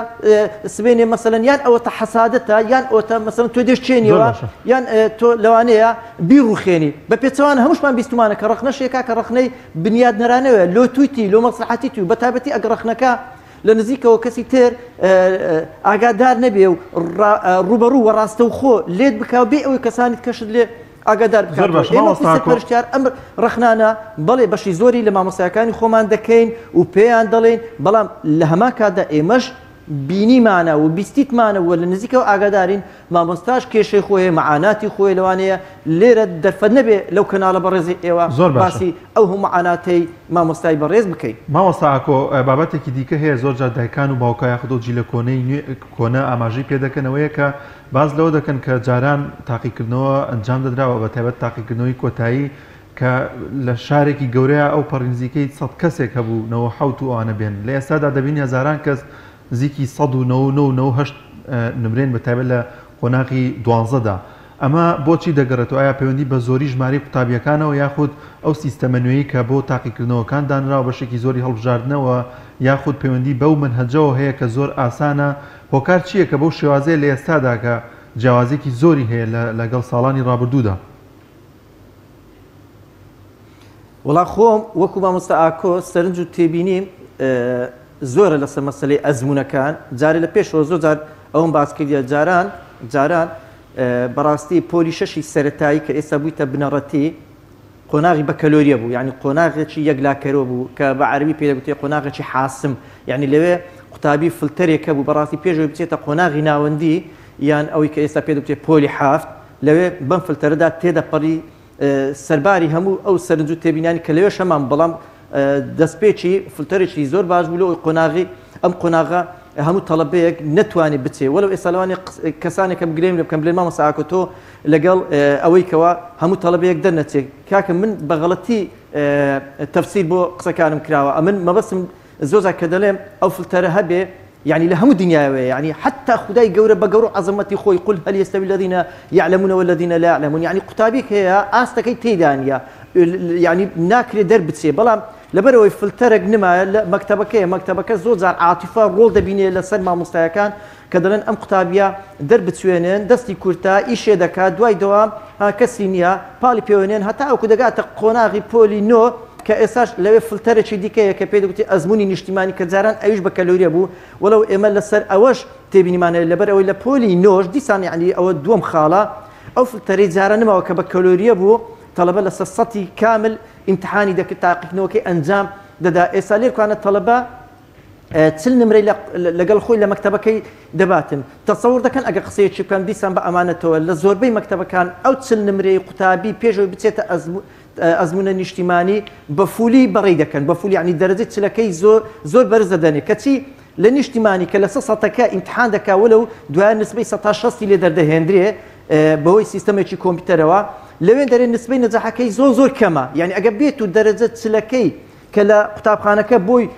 سبێنێ مەسەلەن یان ئەوەتە حەسادەتە یان ئەوەتە مەسەلەن تۆ دەشتێنیەوە یان تۆ لەوانەیە بیرروخێنی بە پێچەوان هەمووشمان بیستمانە کە ڕەخنەشێکا کە ڕەخنەی بنیاد نەرانەوە لۆ تویتی لۆ مەسلحەتی تو بەتابەتی ئەگە ڕەخنەکە لە نزیکەوە کەسی تر ئاگادار نەبێ و ڕوبەڕوو وەڕاستە و خۆ لێت بکاو بێ ئەوەی کەسانیت کەشت لێ ئاگادار بکات ئەم ڕەخنانە بەڵێ بەشی زۆری لە مامۆستایەکانی خۆمان دەکەین و پێیان دەڵێن بەڵام لە هەمان کاتدا ئێمەش بینیمانە و بیستیتمانە و لە نزیکەوە ئاگادارین مامۆستاش کێشەی خۆی مەعاناتی خۆی لەوانەیە لێرە دەرفەت نەبێ لەو کەناڵە بەڕێزی ئێوە باسی ئەو هەموو مەعاناتەی مامۆستای بەڕێز بکەیت. مامۆستا ئاکۆ بابەتێکی دیکە هەیە زۆر جار دایکان و باوکای خودۆجی لە کۆنە ئاماژەی پێ دەکەنەوەیە کە باز لەوە دەکەن کە جاران تاقیکردنەوە ئەنجام دەدراوە بە تایبەت تاقیکردنەوەی کۆتایی کە لە شارێکی گەورەیە ئەو پەڕنزیکەی 100 کەسێک هەبوو 97 و ئەوانە بێن لە ئێستادا دەبین هەزاران کەس زیکی 1998 نمرێن بە تایبەت لە قۆناغی 12دا ئەمە بۆچی دەگەڕێتەوە ئایا پەیوەندی بە زۆری ژمارەی قوتابیەکانەوە یاخود ئەو سیستەمە نوێی کە بۆ تاقیکردنەوەکان دانراوە بەشێکی زۆری هەڵبژاردنەوە یاخود پەیوەندی بەو منهەجەوە هەیە کە زۆر ئاسانە هۆکار چییە کە بەو شێوازەیە لە ئێستادا کە جیاوازێکی زۆری هەیە لەگەڵ ساڵانی ڕابردوودا؟ وڵا خۆم وەکو مامۆستا ئاکۆ سەرنج و تێبینیم زۆرە لەسەر مەسەلەی ئەزمونونەکان جارێ لە پێشەوە زۆر جار ئەوم باس کردە جاران بەڕاستی پۆلی شەشی سەرەتایی کە ئێستا بوویتە بنەڕەتی قۆناغی بە کەلۆریە بوو یعنی قۆناغێکی یەکلاکەرۆ بوو کە بە عەربی پێدەگوتێ قۆناغێکی حاسم یعنی لەوێ قوتابی فلتەرێکە بوو بەڕاستی پێشەوە بچێتە قۆناغی ناوەندی یان ئەوەی کە ئێستا پێدەگوتێ پۆلی حافت لەوێ بەم فلتەرەدا تێدەپەڕی سەرباری هەموو ئەو سەرنج و تێبینانی کە لەوێ شەمان بەڵام دەستپێکی فلتەرێکی زۆر باش بوو لەوەی قۆناغی ئەم قۆناغە هەموو تەڵەبەیەک نەتوانێت بچێ وەلو ئێستا لەوانێ کەسانێکە بگرێن لە بکەم بڵێن مامۆستا ئاکۆ تۆ لەگەڵ ئەوەی کەوا هەموو تەڵەبەیەک دەرنەچێت کاکە من بە غەڵەتی تەفسیر بۆ قسەکانم کراوە ئەمن مەبەستم زۆر کە دەڵێم ئەو فلتەرە هەبێ يعني لهمو دنيا يعني حتى خداي جورة بجورة عظمتي خوي قل هل يستوي الذين يعلمون والذين لا يعلمون يعني قتابيك هي أستكي تيدانيا يعني ناكل درب تسي بلا لبروي فلترق نما مكتبك زوزار عاطفة رول دبيني لسر ما مستيقان كدلن أم قتابيا درب تسوينين دستي كورتا إيش دكا دواي دوام كسينيا بالي بيونين حتى أو كدقات قناغي بولي نو كأساس لو فلترة شيء ديكة كبيدوتي أزموني اجتماعي كزاران أيش بكالوريا بو ولو إما لسر أوش تبيني معنا لبر أو إلا بولي نوش دي سان يعني أو دوم خالة أو فلترة زاران ما وكبكالوريا بو طلبة لسر سطي كامل امتحاني دك التعقيق نوكي أنجام ددا إسالير كان الطلبة تسل نمري لقال خوي لمكتبكي دباتن تصور ده كان أقصي شو كان دي سان بأمانته ولا زور بي مكتبه كان أو تسل نمري قتابي بيجو بتسيت أزمون الاجتماعي بفولي بريدة كان بفولي يعني درجة سلكي زور برزة داني كتي لن اجتماعي كلا سطك امتحان دك ولو دوار نسبة 16 اللي درده هندري بهوي سيستم شيء كمبيوتروا لوين دري نسبة نجاح كي زور كما يعني أجبيتو درجة سلكي كلا قطاب خانك بوي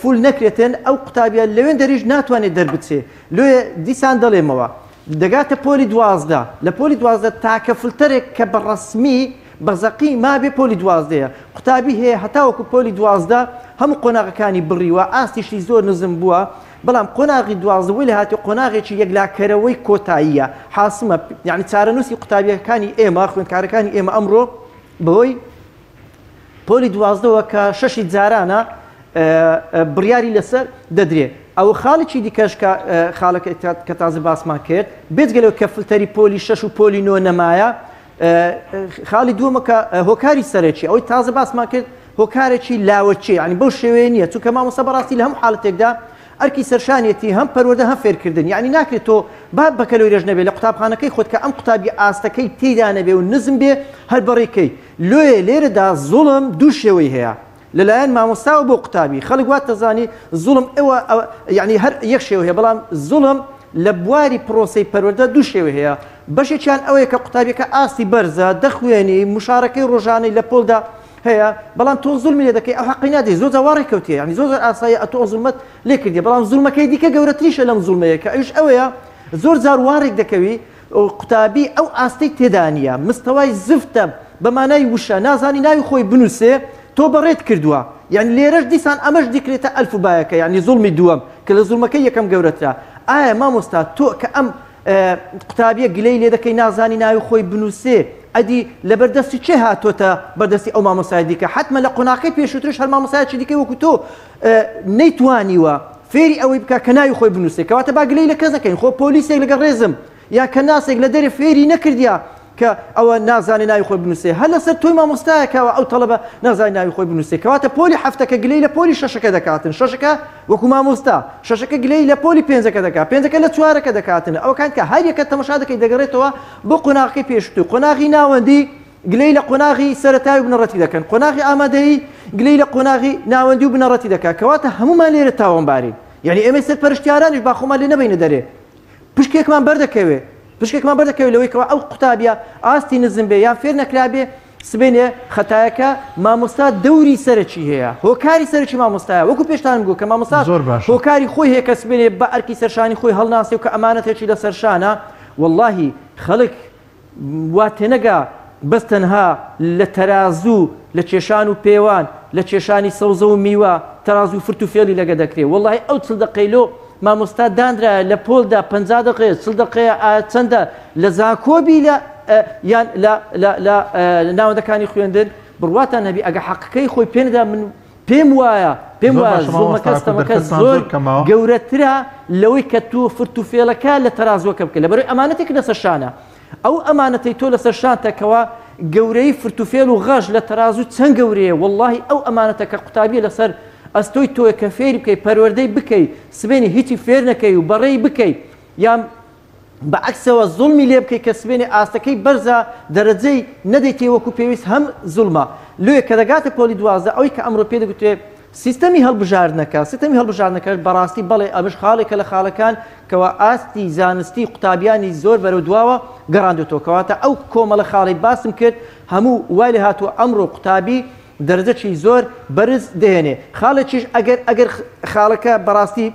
فول نكرتن أو قطابيا لوين دريج ناتواني دربتسي لو دي ساندلي موا دقات بولي دوازدا لبولي دوازدا تاك فلترك كبرسمي بەزەقی ما بێ پۆلی دوازدەیە قوتابی هەیە هەتا وەکو پۆلی دوازدە هەموو قۆناغەکانی بڕیوە ئاستیشی زۆر نزم بووە بەڵام قۆناغی دوازدەوەی لە هاتی قۆناغێکی یەکلاکەرەوەی کۆتاییە حاسمە یعنی چارەنووسی قوتابیەکانی ئێمە خوێندکارەکانی ئێمە ئەمڕۆ بەهۆی پۆلی دوازدەوە کە شەشی جارانە بڕیاری لەسەر دەدرێ ئەو خاڵێکی دیکەش کە خاڵەکە کە تازە باسمان کرد بێجگەلەوە کە فلتەری پۆلی شەش و پۆلی نۆ نەمایە خاڵی دووەمەکە هۆکاری سەرەکی ئەوەی تازە باسمان کرد هۆکارێکی لاوەچێ ینی بەو شێوەیە نییە چونکە مامۆستا بەڕاستی لە هەموو حاڵەتێکدا ئەرکی سەرشانێتی هەم پەروەردە هەم فێرکردن یعنی ناکرێت تۆ با بەکەلۆریەش نەبێت لە قوتابخانەکەی خۆت کە ئەم قوتابی ئاستەکەی تێدا نەبێ و نزم بێ هەر بەڕێکەی لێ لێرەدا زوڵم دوو شێوەی هەیە لەلایەن مامۆستاوە بۆ قوتابی خەڵک وات دەزانی زوڵم ئەوە یعنی هەر یەک شێوە هەیە بەڵام زوڵم لە بواری پرۆسەی پەروەردە دوو شێوە هەیە بەشێکیان ئەوەیە کە قوتابیەکە ئاستی بەرزە دەخوێنی مشارەکەی ڕۆژانەی لە پۆلدا هەیە بەڵام تۆ زوڵمی لێ دەکەی ئەو حەقی نادەی زۆر جاواری کەوتێ ینی زۆر ئاسایی ئەتۆ زوڵمەت لێ کردی بەڵام زوڵمەکەی دیکە گەورەتریشە لەم زوڵمەیە کە ئەوش ئەوەیە زۆر جار وارێک دەکەوی قوتابی ئەو ئاستەی تێدانە مستەوای زفتە بەمانای وشە نازانی ناوی خۆی بنووسێ تۆ بەڕێت کردووە یعنی لێرەش دیسان ئەمەش دیکرێتە ئەلفوبایەکە یعنی زوڵمی دووەم کە لە زوڵمەکەی یەکەم گەورەترا ئایا مامۆستا تۆ کە ئەم قوتابیە گلەی لێ دەکەی نازانی ناوی خۆی بنووسێ ئەدی لە بەردەستی چێ هاتۆتە بەردەستی ئەو مامۆستای دیکە حتممە لە قۆناقی پێشووترش هەر مامۆستایەکی دیکەی وەکو تۆ نەیتوانیوە فێری ئەوەی بکە کە ناوی خۆی بنووسێ کەواتە با گلەی لە کەس نەکەین خۆ پۆلیسێک لەگە ڕێزم یا کە ناسێک لە دەرێ فێری نەکردیا کە ئەوە نازانێ ناوی خۆی بنووسێ هەر لەسەر تۆی مامۆستایەکەوە ئەو تەڵەبە نازانی ناوی خۆی بنووسێ کەواتە پۆلی هەفتەکە گلەی لە پۆلی شەشەکە دەکاتن شەشەکە وەکو مامۆستا شەشەکە گلەی لە پۆلی پێنجەکە دەکات پێنجەکە لە چوارەکە دەکاتن ئەو کات کە هەر یەکە تەماشا دەکەی دەگەڕێتەوە بۆ قۆناغەکەی پێشووتر قۆناغی ناوەندی گلەی لە قۆناغی سەرەتایی و بنەڕەتی دەکەن قۆناغی ئامادەیی گلەی لە قۆناغی ناوەندی و بنەڕەتی دەکات کەواتە هەمومان لێرە تاوانباری یعنی ئێمە سەرپەرشتیارانیش با خۆمان لێ نەبینە دەرێ پشکێکمان بەردەکەوێ پشکێکمان بەردەکەوێت لەوەی کەەوە ئەو قوتابیە ئاستی نزم بێ یان فێر نەکرابێ سبێنێ خەتایەکە مامۆستا دەوری سەرچی هەیە هۆکاری سەرچی مامۆستایە وەکو پێشتانم گوت کە مامۆستا هۆکاری خۆی هەیە کە سبێنێ بە ئەرکی سەرشانی خۆی هەڵناسی و کە ئەمانەتێکی لە سەرشانە واللهی خەڵک وا تێنەگا بەس تەنها لە تەرازوو لە کێشان و پێوان لە کێشانی سەوزە و میوە تەرازوو فرت و فێڵی لەگە دەکرێت واللهی ئەو چل دەقەیلۆ مامۆستا دانرا لە پۆلدا 50 دقیقە 40 دقیقە چەندە لە زانکۆبی یان لە ناوەندەکانی خوێندن بڕواتان نەبی ئەگە حەقەکەی خۆی پێنەدا من پێم وایە زوڵمەکەستەمەکە زۆر گەورەترە لەوەی کە تۆ فرت و فێڵەکە لە تەرازوەکە بکە لەبەرەوەی ئەمانەتێک لەسەر شانە ئەو ئەمانەتەی تۆ لەسەر شانتەکەوە گەورەی فرت و فێڵ و غەش لە تەرازوو چەند گەورەیە واللهی ئەو ئەمانەتە کە قوتابیە لەسەر ئەستۆی تۆ کە فێری بکەی پەروەردەی بکەی سبێنی هیچی فێر نەکەی و بەڕێی بکەی یان بەعکسەوە زوڵمی لێ بکەی کە سبێنی ئاستەکەی بەرزە دەرەجەی نەدەیتێ وەکو پێویست هەم زوڵمە لێ کە دەگاتە پۆلی 12 ئەوەی کە ئەمڕۆ پێ دەگوتێ سیستەمی هەڵبژاردنەکە سیستەمی هەڵبژاردنەکە بەڕاستی بەڵێ ئەمەش خاڵێکە لە خاڵەکان کەەوە ئاستی زانستی قوتابیانی زۆر بەرەو دواوە گەڕاندوتەوە کەواتە ئەو کۆمەڵە خاڵی باسم کرد هەموو وای لێ هاتووە ئەمڕۆ قوتابی دەرەجەی زۆر بەرز دێنێ خاڵێکیش ئەگەر خاڵەکە بەڕاستی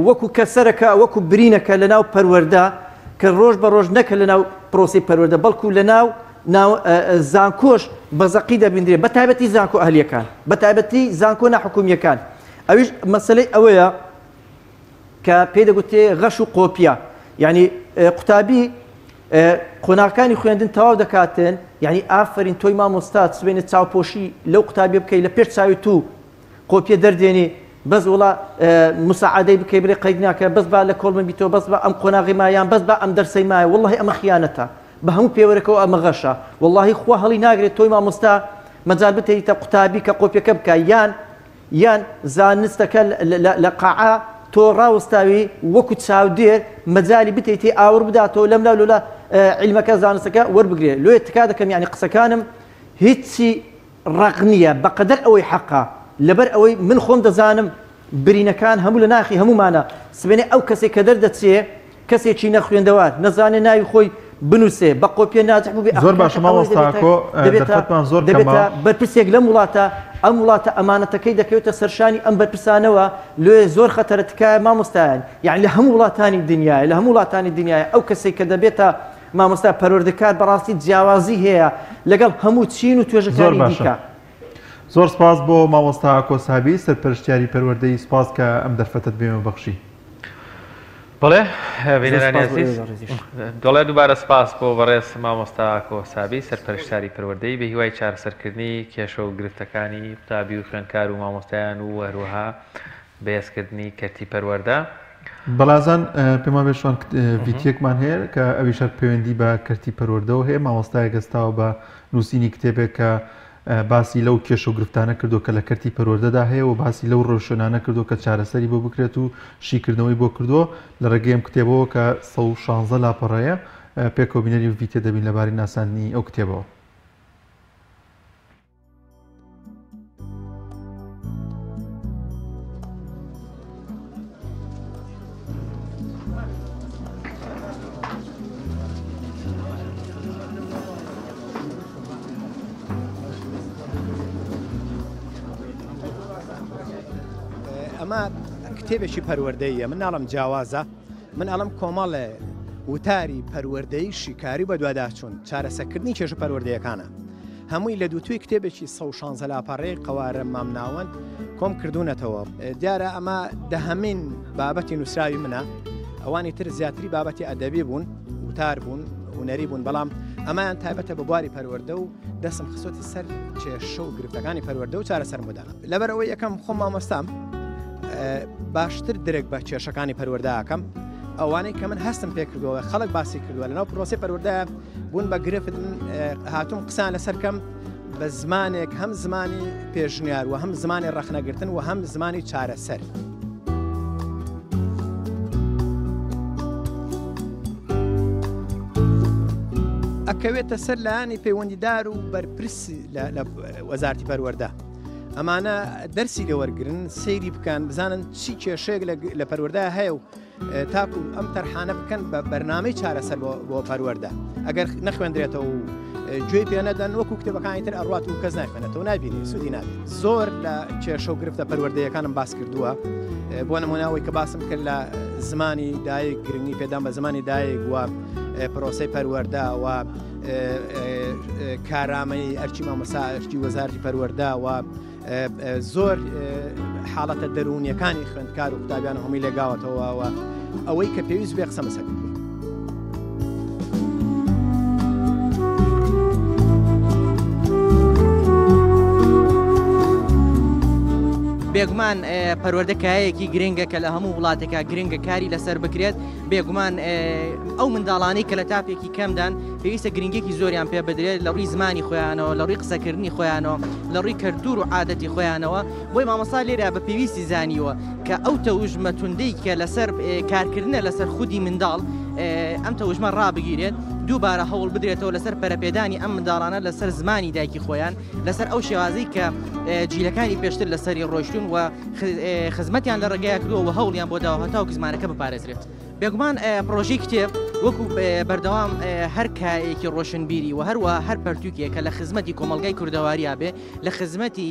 وەکو کەسەرەکە وەکو برینەکە لە ناو پەروەردە کە ڕۆژ بە ڕۆژ نەکە لە ناو پرۆسی پەروەردە بەڵکو لە ناو زانکۆش بەزەقی دەبیندرێت بە تایبەتی زانکۆ ئەهلیەکان بە تایبەتی زانکۆ ناحکومیەکان ئەویش مەسەلەی ئەوەیە کە پێی دەگوتێ غەش و قۆپیە یعنی قوتابی قۆناغەکانی خوێندن تەواو دەکاتن یعنی ئافرین تۆی مامۆستا سبێنێت چاوپۆشی لەو قوتابیە بکەی لە پێش چاوی تو قۆپیە دەردێنی بەس وڵا مساعدەی بکەی برێ قەید ناکە بەس با لە کۆڵمە بیتەوە بەس بە ئەم قۆناغی مایان بەس بە ئەم دەرسەی مایە واللهی ئەمە خیانەتە بە هەموو پێوەرەکەەوە ئەمە غەشە واللهی خوا هەڵی ناگرێت تۆی مامۆستا مەجال بتەیتە قوتابی کە قۆپیەکە بکە یان زانستەکە لە قاعە تۆ ڕاوەستاوی وەکو چاودێر مەجای بتەیتی ئاور بداتەوە لەم لاو لە عیلمەکە زانستەکە وەربگرێ لێ تکا دەکەم یعنی قسەکانم هیچی ڕق نییە بەقەدەر ئەوەی حەقا لەبەر ئەوەی من خۆم دەزانم برینەکان هەموو لە ناخی هەمومانە سبێنێ ئەو کەسێک کە دەردەچێ کەسێکی نەخوێندەوە نەزانێ ناوی خۆی بنووسێ بە قۆپیە ناجح بوو بێ زۆر باشە مامۆستاکۆ دەفتمان زۆر دەبێتە بەرپرسێک لەم وڵاتە ئەم وڵاتە ئەمانەتەکەی دەکەوێتە سەرشانی ئەم بەرپرسانەوە لێ زۆر خەتەرەتکایە مامۆستایان یعنی لە هەموو وڵاتانی دنیای لە هەموو وڵاتانی دنیای ئەو کەسێک کە دەبێتە مامۆستا پەروەردەکار بەڕاستی جیاوازی هەیە لەگەڵ هەموو چین و توێژەکانی دیکە زۆر سپاس بۆ مامۆستا کۆسابی سەرپەرشتیاری پەروەردەی سپاس کە ئەم دەرفەتت بێمە بەخشی بڵێ بینەرانی عزیز دەڵێ دووبارە سپاس بۆ بەڕێز مامۆستا کۆسابی سەرپەرشتیاری پەروەردەی بە هیوای چارەسەرکردنی کێشە و گرفتەکانی قوتابی و خوێندکار و مامۆستایان و هەروەها بەهێزکردنی کەرتی پەروەردە بەڵازان پێمان بێشوان ڤیدیۆکمان هەیە کە ئەویشار پەیوەندی بە کەرتی پەروەردەوە هەیە مامۆستای گەستاوە بە نووسینی کتێبێک کە باسی لەو کێش و گرفتانە کردو کە لە کەرتی پەروەردەدا هەیە و باسی لەو ڕۆشنانە کردو کە چارەسەری بۆ بکرێت و شیکردنەوەی بۆ کردووە لە ڕێگەیم کتێبەوە کە 116 لاپەڕەیە پێکەوە بینەری ڤیدیۆ دەبین لەباری ناساندنی ئەو کتێبەوە. ئەمە کتێبێکی پەروەردەیە من ناڵم جیاوازە من ئەڵم کۆمەڵێ وتاری پەروەردەی شیکاری بە دوواداچوون چارەسەرکردنی کێژە پەروەردەیەکانە هەمووی لە دووتوی کتێبێکی 16 لاپەڕێی قەوارە مامناوەند کۆم کردوونەتەوە دیارە ئەمە دەهەمین بابەتی نووسراوی منە ئەوانی تر زیاتری بابەتی ئەدەبی بوون وتار بوون هوەری بوون بەڵام ئەمایان تایبەتە بە بواری پەروەردە و دەسم خسۆتی سەر کێشە و گرفتەکانی پەروەردە و چارەسەر مدانە لەبەرەوەی یەکەم خۆم مامۆستام باشتر درێک بە کێشەکانی پەروەردەکەم ئەوانەی کە من هەستم پێ کردەوە خەڵک باسی کردووە لەناو پرۆسی پەروەردە بوون بە گرفت هاتووم قسان لەسەرکەم بە زمانێک هەم زمانی پێشنیار و هەم زمانی ڕەخنەگرتن و هەم زمانی چارەسەر ئەکەوێتە سەر لایانی پەیوەندیدار و بەرپرسی لە وەزارەتی پەروەردە ئەمانە دەرسی لێوەرگرن سەیری بکەن بزانن چی کێشەیەک لە پەروەردە هەیە و تاکو ئەم تەرحانە بکەن بە بەرنامەی چارەسەر بۆ پەروەردە ئەگەر نەخوێندرێتەوە و گوێی پێ نەدەن وەکو کتێبەکانی تر ئەڕات و کەس ناخوێنێتەوە نابینی سوودی نابێت زۆر لە کێشە و گرفتە پەروەردەیەکانم باس کردووە بۆ نموناوەی کە باسم کرد لە زمانی دایک گرنگی پێدام بە زمانی دایک وە پرۆسی پەروەردە و کارامەی ئەرچی مامۆستا ئەرچی وەزارەتی پەروەردە و زۆر حاڵەتە دەرونیەکانی خوێندکار و قوتابیان هەمووی لێگاوەتەوە ئەوەی کە پێویست بێ قسە مەسە کردووە بێگومان پەروەردەکایەکی گرنگە کە لە هەموو وڵاتێکە گرنگە کاری لەسەر بکرێت بێگومان ئەو منداڵانەی کە لە تاپێکی کەمدان پێویستە گرنگێکی زۆریان پێ بدرێت لە ڕووی زمانی خۆیانەوە لە ڕووی قسەکردنی خۆیانەوە لە ڕووی کەلتور و عادەتی خۆیانەوە بۆی مامۆستا لێرە بە پێویستی زانیوە کە ئەو تەوژمە توندەی کە لەسەر کارکردنە لەسەر خودی منداڵ ئەم تەوژمە ڕابگیرێت دووبارە هەوڵ بدرێتەوە لەسەر پەرەپێدانی ئەم منداڵانە لەسەر زمانی دایکی خۆیان لەسەر ئەو شێوازەی کە جیلەکانی پێشتر لەسەری ڕۆیشتون و خزمەتیان لە ڕێگەیە کردووە و هەوڵیان بۆ داوە هەتاوکو زمانەکە بپارێزرێت بێگومان پرۆژەی کتێب وەکو بەردەوام هەر کایەکی ڕۆشنبیری و هەروە هەر پەرتووکێک کە لە خزمەتی کۆمەلگای کوردەواریە بێ لە خزمەتی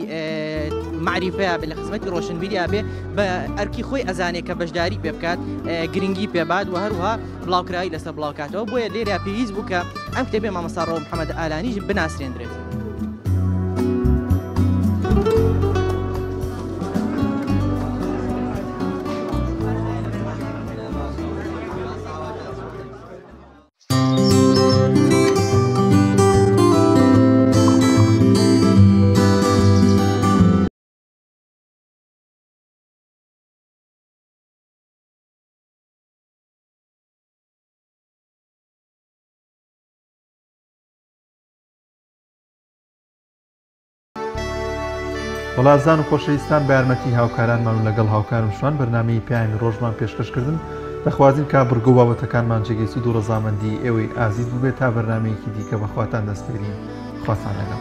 معریفەیە بێ لە خزمەتی ڕۆشنبیریە بێ بە ئەرکی خۆی ئەزانێت کە بەشداری پێ بکات گرنگی پێبات و هەروها بڵاوکراوی لەسەر بڵاوکاتەوە بۆیە لێرە پێویست بوو کە ئەم کتێبێ مامۆستا ڕۆ محەممەد ئالانیش بناسرێنرێت. وڵاتزان و خۆشەویستان بە یارمەتی هاوکارانمان و لەگەڵ هاوکارم شوان بەرنامەی پیاوی ڕۆژمان پێشکەشکردن دەخوازیین کا بڕگە و بابەتەکانمان جێگەی سوود و ڕەزامەندی ئێوەی ئازیز ببێت تا بەرنامەیەکی دیکە بەخواتان دەستپێرین خواتان لەگەڵ.